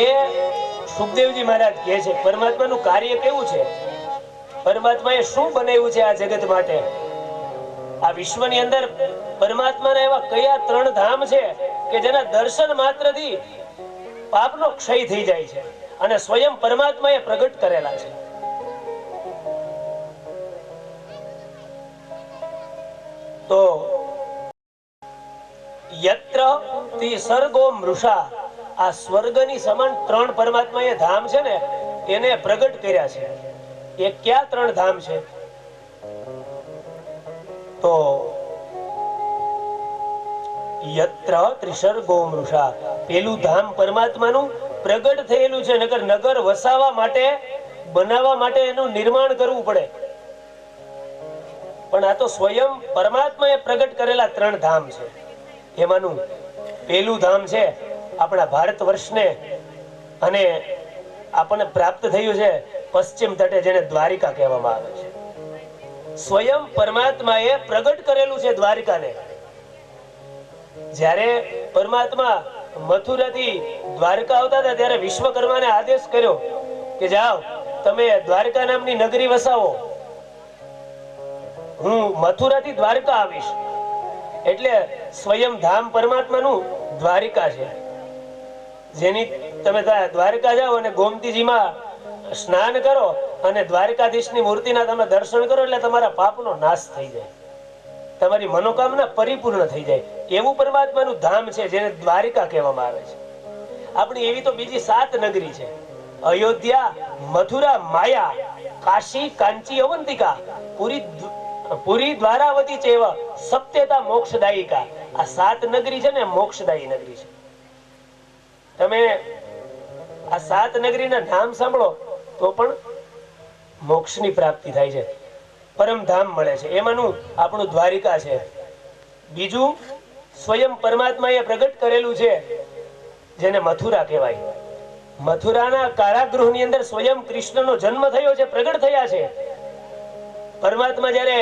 S1: એ સુખદેવજી મહારાજ કહે છે. પરમાત્માનું કાર્ય કેવું છે? પરમાત્માએ શું બનાવ્યું છે આ જગત માટે? આ વિશ્વની અંદર પરમાત્માના એવા કયા 3 ધામ છે કે જેના દર્શન માત્રથી પાપનો ક્ષય થઈ જાય છે અને સ્વયં પરમાત્માએ પ્રગટ કરેલા છે. તો યત્ર ત્રિસર્ગો મૃષા, આ સ્વર્ગની સમાન 3 પરમાત્માએ ધામ છે ને એને પ્રગટ કર્યા છે. એ કયા 3 ધામ છે? તો યત્ર ત્રિસર્ગો મૃષા, પેલું ધામ પરમાત્માનું પ્રગટ થયેલું છે. નગર વસાવવા માટે, બનાવવા માટે એનું નિર્માણ કરવું પડે. પણ આ તો સ્વયં પરમાત્માએ પ્રગટ કરેલા 3 ધામ છે. એમાંનું પેલું ધામ છે આપણા ભારત વર્ષને અને આપણને પ્રાપ્ત થયું છે પશ્ચિમ તટે, જેને દ્વારિકા કહેવામાં આવે છે. સ્વયં પરમાત્માએ પ્રગટ કરેલું છે દ્વારિકાને. જ્યારે પરમાત્મા મથુરાથી દ્વારકા આવતા હતા ત્યારે વિશ્વકર્માને આદેશ કર્યો કે જાઓ તમે દ્વારકા નામની નગરી વસાવો, હું મથુરાથી દ્વારકા આવીશ. એટલે સ્વયં ધામ પરમાત્માનું દ્વારિકા છે. જેની તમે દ્વારકા જાઓ અને ગોમતીજીમાં સ્નાન કરો અને દ્વારકાધીશની મૂર્તિના તમે દર્શન કરો એટલે તમારા પાપનો નાશ થઈ જાય, તમારી મનોકામના પરિપૂર્ણ થઈ જાય. એવું પરમાત્માનું ધામ છે જેને દ્વારિકા કહેવામાં આવે છે. આપણી એવી તો બીજી 7 નગરી છે: અયોધ્યા, મથુરા, માયા, કાશી, કાંચી, અવંતિકા, પુરી, દ્વારાવતી ચેવ સત્યતા મોક્ષદાયિકા. આ 7 નગરી છે ને મોક્ષદાયી નગરી છે. તમે આ 7 નગરીના નામ સાંભળો તો પણ મોક્ષની પ્રાપ્તિ થાય છે, પરમધામ મળે છે. એમાંનું આપણું દ્વારિકા છે. બીજું સ્વયં પરમાત્માએ પ્રગટ કરેલું છે જેને મથુરા કહેવાય. મથુરાના કારાગૃહની અંદર સ્વયં કૃષ્ણનો જન્મ થયો છે, પ્રગટ થયા છે. પરમાત્મા જ્યારે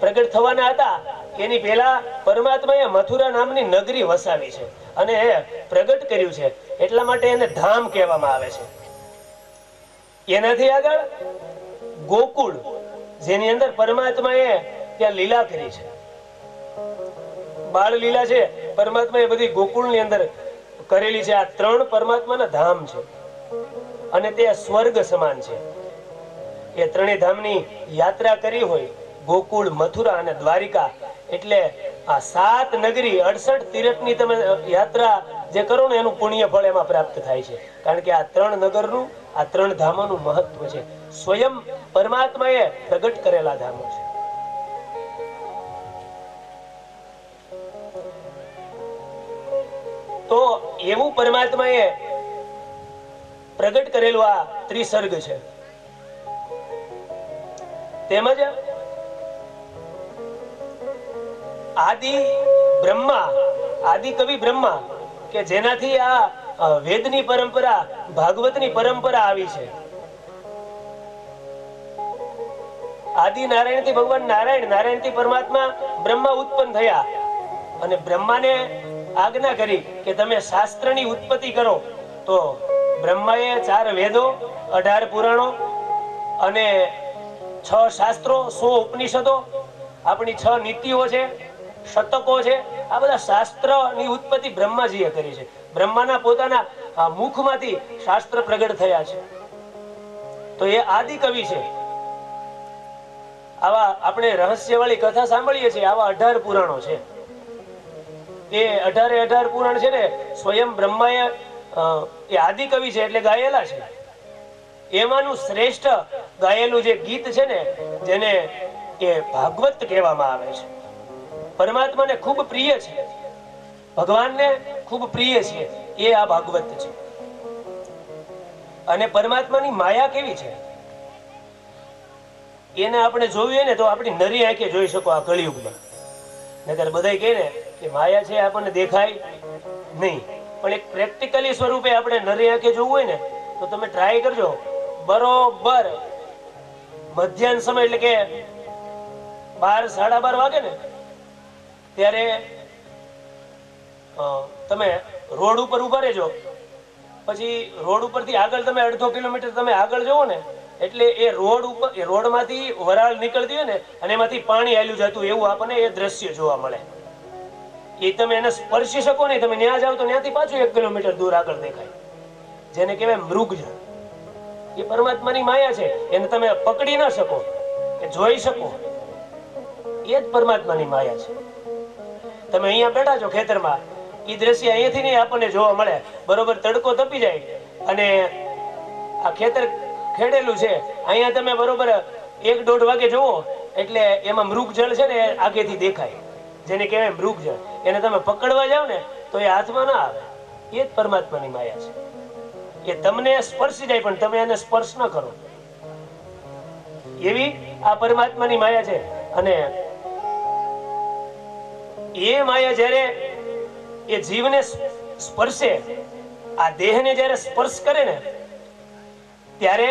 S1: પ્રગટ થવાના હતા એની પહેલા પરમાત્માએ મથુરા નામની નગરી વસાવી છે અને એ પ્રગટ કર્યું છે. એટલા માટે એને ધામ કહેવામાં આવે છે. એનાથી આગળ ગોકુળ, જેની અંદર પરમાત્માએ ત્યાં લીલા કરી છે, બાળ લીલા છે પરમાત્માએ બધી ગોકુળની અંદર કરેલી છે. આ 3 પરમાત્માના ધામ છે અને તે સ્વર્ગ સમાન છે. એ 3 ધામની યાત્રા કરી હોય, ગોકુળ, મથુરા અને દ્વારિકા, એટલે આ 7 નગરી 68 તીર્થની તમે યાત્રા જે કરો ને એનું પુણ્ય ફળ એમાં પ્રાપ્ત થાય છે. કારણ કે આ 3 નગરનું, આ 3 ધામોનું મહત્વ છે. સ્વયં પરમાત્માએ પ્રગટ કરેલા ધામો છે. તો એવું પરમાત્માએ પ્રગટ કરેલું આ ત્રિસર્ગ છે. તેમજ આદિ બ્રહ્મા, આદિ કવિ બ્રહ્મા, કે જેનાથી આ વેદની પરંપરા, ભાગવતની પરંપરા આવી છે. આદિ નારાયણ થી ભગવાન નારાયણ, નારાયણ થી પરમાત્મા બ્રહ્મા ઉત્પન્ન થયા અને બ્રહ્માને આજ્ઞા કરી કે તમે શાસ્ત્રની ઉત્પત્તિ કરો. તો બ્રહ્માએ 4 વેદો, 18 પુરાણો અને 6 શાસ્ત્રો, 100 ઉપનિષદો, આપણી 6 નીતિઓ છે, શતકો છે, આ બધા શાસ્ત્રની ઉત્પત્તિ બ્રહ્માજીએ કરી છે. બ્રહ્માના પોતાના મુખમાંથી શાસ્ત્ર પ્રગટ થયા છે. તો એ આદિ કવિ છે. આવા આપણે રહસ્યવાળી કથા સાંભળીએ છીએ, આવા 18 પુરાણો છે. એ 18 પુરાણ છે ને સ્વયં બ્રહ્માએ, એ આદિ કવિ છે એટલે ગાયેલા છે. એમાંનું શ્રેષ્ઠ ગાયેલું જે ગીત છે ને, જેને એ ભાગવત કહેવામાં આવે છે. પરમાત્માને ખૂબ પ્રિય છે, ભગવાનને ખૂબ પ્રિય છે, એ આ ભાગવત છે. અને પરમાત્માની માયા કેવી છે એને આપણે જોઈએ ને તો આપણી નરી આંખે જોઈ શકો આ કળિયુગમાં. નકર બધાય કહે ને કે માયા છે આપણને દેખાય નહીં, પણ એક પ્રેક્ટિકલી સ્વરૂપે આપણે નરી આંખે જોવું હોય ને તો તમે ટ્રાય કરજો. બરોબર મધ્યાહન સમય એટલે કે 12, 12:30 વાગે ને ત્યારે તમે રોડ ઉપર ઉભા રહેજો. પછી રોડ ઉપરથી આગળ તમે 1/2 કિલોમીટર તમે આગળ જોવો ને એટલે એ રોડ ઉપર, એ રોડમાંથી વરાળ નીકળતી હોય ને અને એમાંથી પાણી હાલ્યું જતું એવું આપણને એ દ્રશ્ય જોવા મળે. એ તમે એને સ્પર્શી શકો નહીં. તમે ત્યાં જાવ તો ત્યાંથી પાછું 1 કિલોમીટર દૂર આગળ દેખાય, જેને કહેવાય મૃગજળ. એ પરમાત્માની માયા છે. એને તમે પકડી ન શકો, એ જોઈ શકો, એ જ પરમાત્માની માયા છે. તમે અહીંયા બેઠા છો ખેતરમાં, એ દ્રશ્ય અહીંયાથી નહીં આપણને જોવા મળે. બરોબર તડકો તપી જાય અને આ ખેતર ખેડેલું છે, અહીંયા તમે બરોબર 1-1.5 વાગે જોવો એટલે એમાં મૃગજળ છે ને આગેથી દેખાય, જેને કહેવાય મૃગજળ. એને તમે પકડવા જાવ ને તો એ હાથમાં ના આવે. એ જ પરમાત્માની માયા છે. એ તમને સ્પર્શી જાય પણ તમે એને સ્પર્શ ન કરો, એવી આ પરમાત્માની માયા છે. અને એ માયા જ્યારે એ જીવને સ્પર્શે, આ દેહને જ્યારે સ્પર્શ કરે ને ત્યારે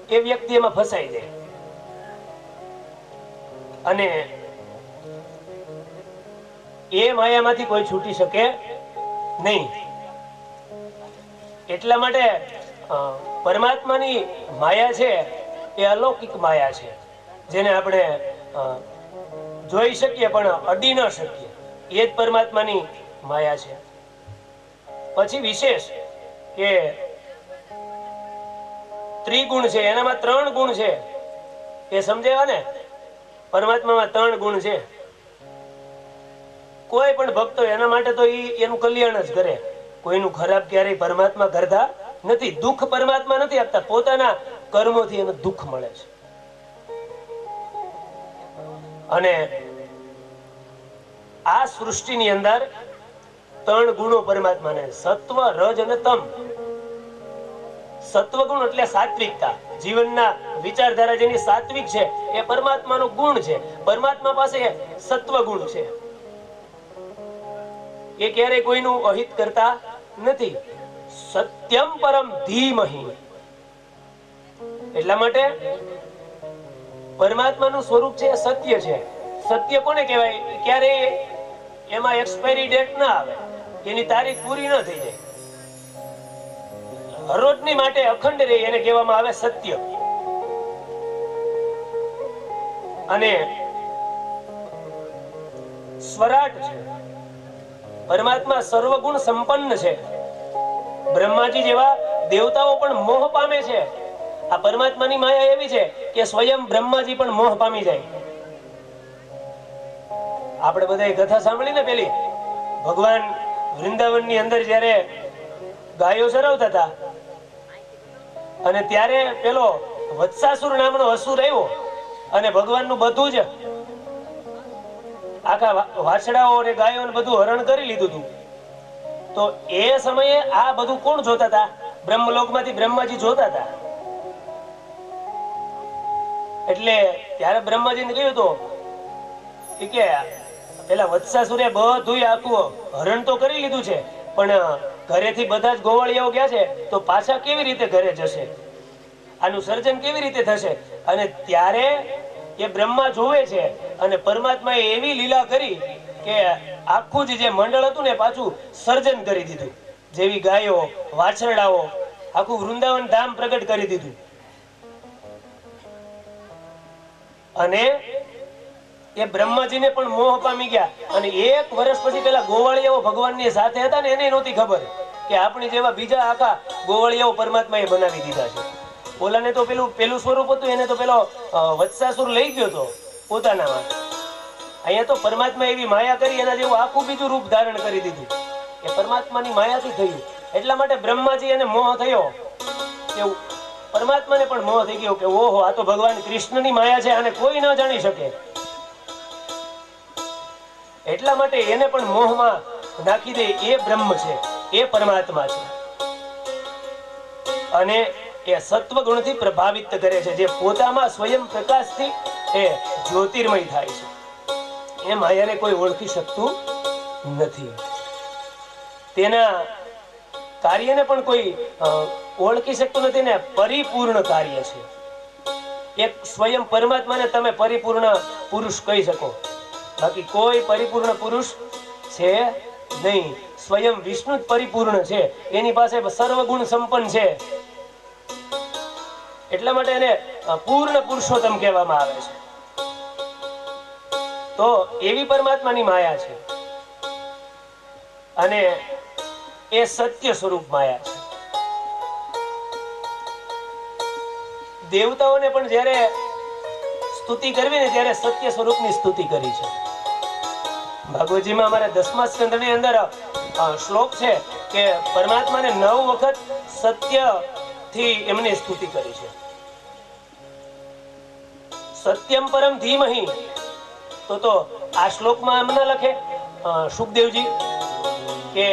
S1: એ વ્યક્તિ એમાં ફસાઈ જાય અને એ માયામાંથી કોઈ છૂટી શકે નહીં. એટલા માટે પરમાત્માની માયા છે એ અલૌકિક માયા છે, જેને આપણે જોઈ શકીએ પણ અડી ન શકીએ. એ જ પરમાત્માની માયા છે. પછી વિશેષ કે ત્રિગુણ છે, એનામાં 3 ગુણ છે. એ સમજાવ્યા ને? પરમાત્મામાં 3 ગુણ છે. કોઈ પણ ભક્તો એના માટે તો એનું કલ્યાણ જ કરે. કોઈનું ખરાબ ક્યારેય પરમાત્મા કરતા નથી. દુઃખ પરમાત્મા નથી આપતા, પોતાના કર્મોથી એને દુઃખ મળે છે. અને આ સૃષ્ટિની અંદર 3 ગુણો પરમાત્માને, સત્વ, રજ અને તમ. સત્વ ગુણ એટલે સાત્વિકતા, જીવનના વિચારધારા જેની સાત્વિક છે એ પરમાત્માનો ગુણ છે. પરમાત્મા પાસે સત્વ ગુણ છે. એ ક્યારેય કોઈનું અહિત કરતા નથી. સત્યમ પરમ ધીમહિ. એટલા માટે પરમાત્માનું સ્વરૂપ છે એ સત્ય છે. સત્ય કોને કહેવાય? ક્યારેય એમાં એક્સપાયરી ડેટ ના આવે, એની તારીખ પૂરી ન થઈ જાય, હરોજની માટે અખંડ રહે, એને કહેવામાં આવે સત્ય. અને સ્વરાટ છે. પરમાત્મા સર્વગુણ સંપન્ન છે. બ્રહ્માજી જેવા દેવતાઓ પણ મોહ પામે છે. આ પરમાત્માની માયા એવી છે કે સ્વયં બ્રહ્માજી પણ મોહ પામી જાય. આપણે બધાએ કથા સાંભળી ને પેલી, ભગવાન વૃંદાવનની અંદર જ્યારે ગાયો ચરાવતા હતા અને ત્યારે પેલો વત્સાસુર નામનો અસુર આવ્યો અને ભગવાનનું બધું જ આખા વાછડાઓ અને ગાયો બધું હરણ કરી લીધું હતું. તો એ સમયે આ બધું કોણ જોતા હતા? બ્રહ્મલોકમાંથી બ્રહ્માજી જોતા હતા. એટલે ત્યારે બ્રહ્માજીને કહ્યું હતું કે પેલા વત્સાસુરે બધું આખું હરણ તો કરી લીધું છે, પણ ઘરેથી બધા જ ગોવાળિયાઓ ગયા છે, તો પાછા કેવી રીતે ઘરે જશે? આનું સર્જન કેવી રીતે થશે? અને ત્યારે એ બ્રહ્મા જોવે છે અને પરમાત્માએ એવી લીલા કરી કે આખું જે મંડળ હતું ને પાછું સર્જન કરી દીધું. જેવી ગાયો, વાછરડાઓ, આખું વૃંદાવન ધામ પ્રગટ કરી દીધું. અને એ બ્રહ્માજીને પણ મોહ પામી ગયા. અને 1 વર્ષ પછી પેલા ગોવાળિયાઓ ભગવાનની સાથે હતા ને, એને નહોતી ખબર કે આપણી જેવા બીજા આખા ગોવાળિયાઓ પરમાત્માએ બનાવી દીધા છે. ઓલાને તો પેલું સ્વરૂપ હતું, એને તો પેલો વત્સાસુર લઈ ગયો હતો પોતાનામાં. અહીંયા તો પરમાત્મા એવી માયા કરી, એના જેવું આખું બીજું રૂપ ધારણ કરી દીધું. એ પરમાત્માની માયાથી થયું. એટલા માટે બ્રહ્માજી એને મોહ થયો, એવું પરમાત્માને પણ મોહ થઈ ગયો કે ઓહો, આ તો ભગવાન કૃષ્ણની માયા છે, આને કોઈ ન જાણી શકે. એટલા માટે એને પણ મોહમાં નાખી દે. એ બ્રહ્મ છે, એ પરમાત્મા છે. અને એ સત્વ ગુણથી પ્રભાવિત કરે છે, જે પોતામાં સ્વયં પ્રકાશથી એ જ્યોતિર્મય થાય છે. એ માયાને કોઈ ઓળખી શકતું નથી. તેના કાર્યને પણ કોઈ ઓળખી શકતું નથી ને પરિપૂર્ણ કાર્ય છે. એક સ્વયં પરમાત્માને તમે પરિપૂર્ણ પુરુષ કહી શકો, બાકી કોઈ પરિપૂર્ણ પુરુષ છે નહીં. સ્વયં વિષ્ણુ જ પરિપૂર્ણ છે, એની પાસે સર્વગુણ સંપન્ન છે. એટલા માટે એને પૂર્ણ પુરુષોત્તમ કહેવામાં આવે છે. તો એવી પરમાત્માની માયા છે અને એ સત્ય સ્વરૂપ માયા છે. દેવતાઓને પણ જ્યારે સ્તુતિ કરવી ને, ત્યારે સત્ય સ્વરૂપની સ્તુતિ કરી છે. ભાગવતજીમાં અમારા 10મા સ્કંધની અંદર શ્લોક છે કે પરમાત્માને 9 વખત સત્યથી એમની સ્તુતિ કરી છે. સત્યમ પરમ ધીમહિ. તો આ શ્લોકમાં એમ ના લખે સુખદેવજી કે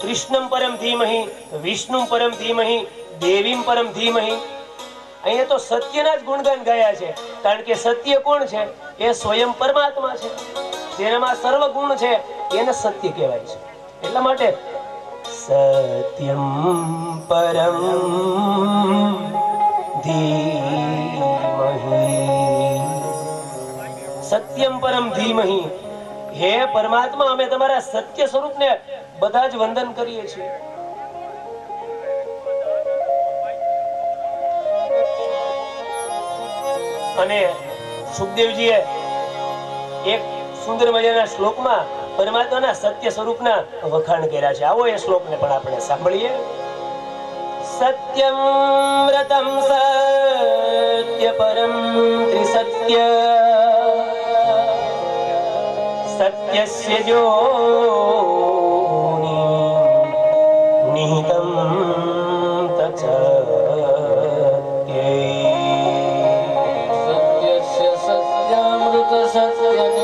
S1: કૃષ્ણમ પરમ ધીમહિ, વિષ્ણુ પરમ ધીમહિ, દેવીમ પરમ ધીમહિ. અહીંયા તો સત્યના જ ગુણગાન ગાયા છે, કારણ કે સત્ય કોણ છે? એ સ્વયં પરમાત્મા છે, જેનામાં સર્વ ગુણ છે. એને સત્ય કહેવાય છે. એટલા માટે સત્યમ પરમ ધીમહિ, સત્યમ પરમ ધીમહિ. હે પરમાત્મા, અમે તમારા સત્ય સ્વરૂપને બધા જ વંદન કરીએ છીએ. અને સુખદેવજીએ એક સુંદર મજાના શ્લોકમાં પરમાત્માના સત્ય સ્વરૂપના વખાણ કર્યા છે. આવો એ શ્લોકને પણ આપણે સાંભળીએ. સત્યમ વ્રતમ સત્ય પરમ ત્રિસત્ય સત્યસ્ય જોનિ નિહિતમ
S2: સત્યસ્ય સત્યામૃત સત્યનેત્રમ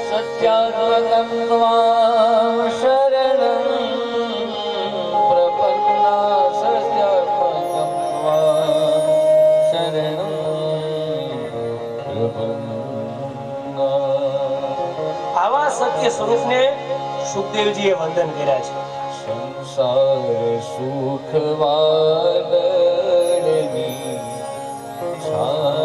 S2: સત્યાત્મકં ત્વાં શરણં પ્રપન્ના સત્યાત્મકં ત્વાં શરણં પ્રપન્ના.
S1: આવા સત્ય સ્વરૂપને સુખદેવજીએ વંદન કર્યા છે.
S2: સંસાર સુખ વાદળની છાયા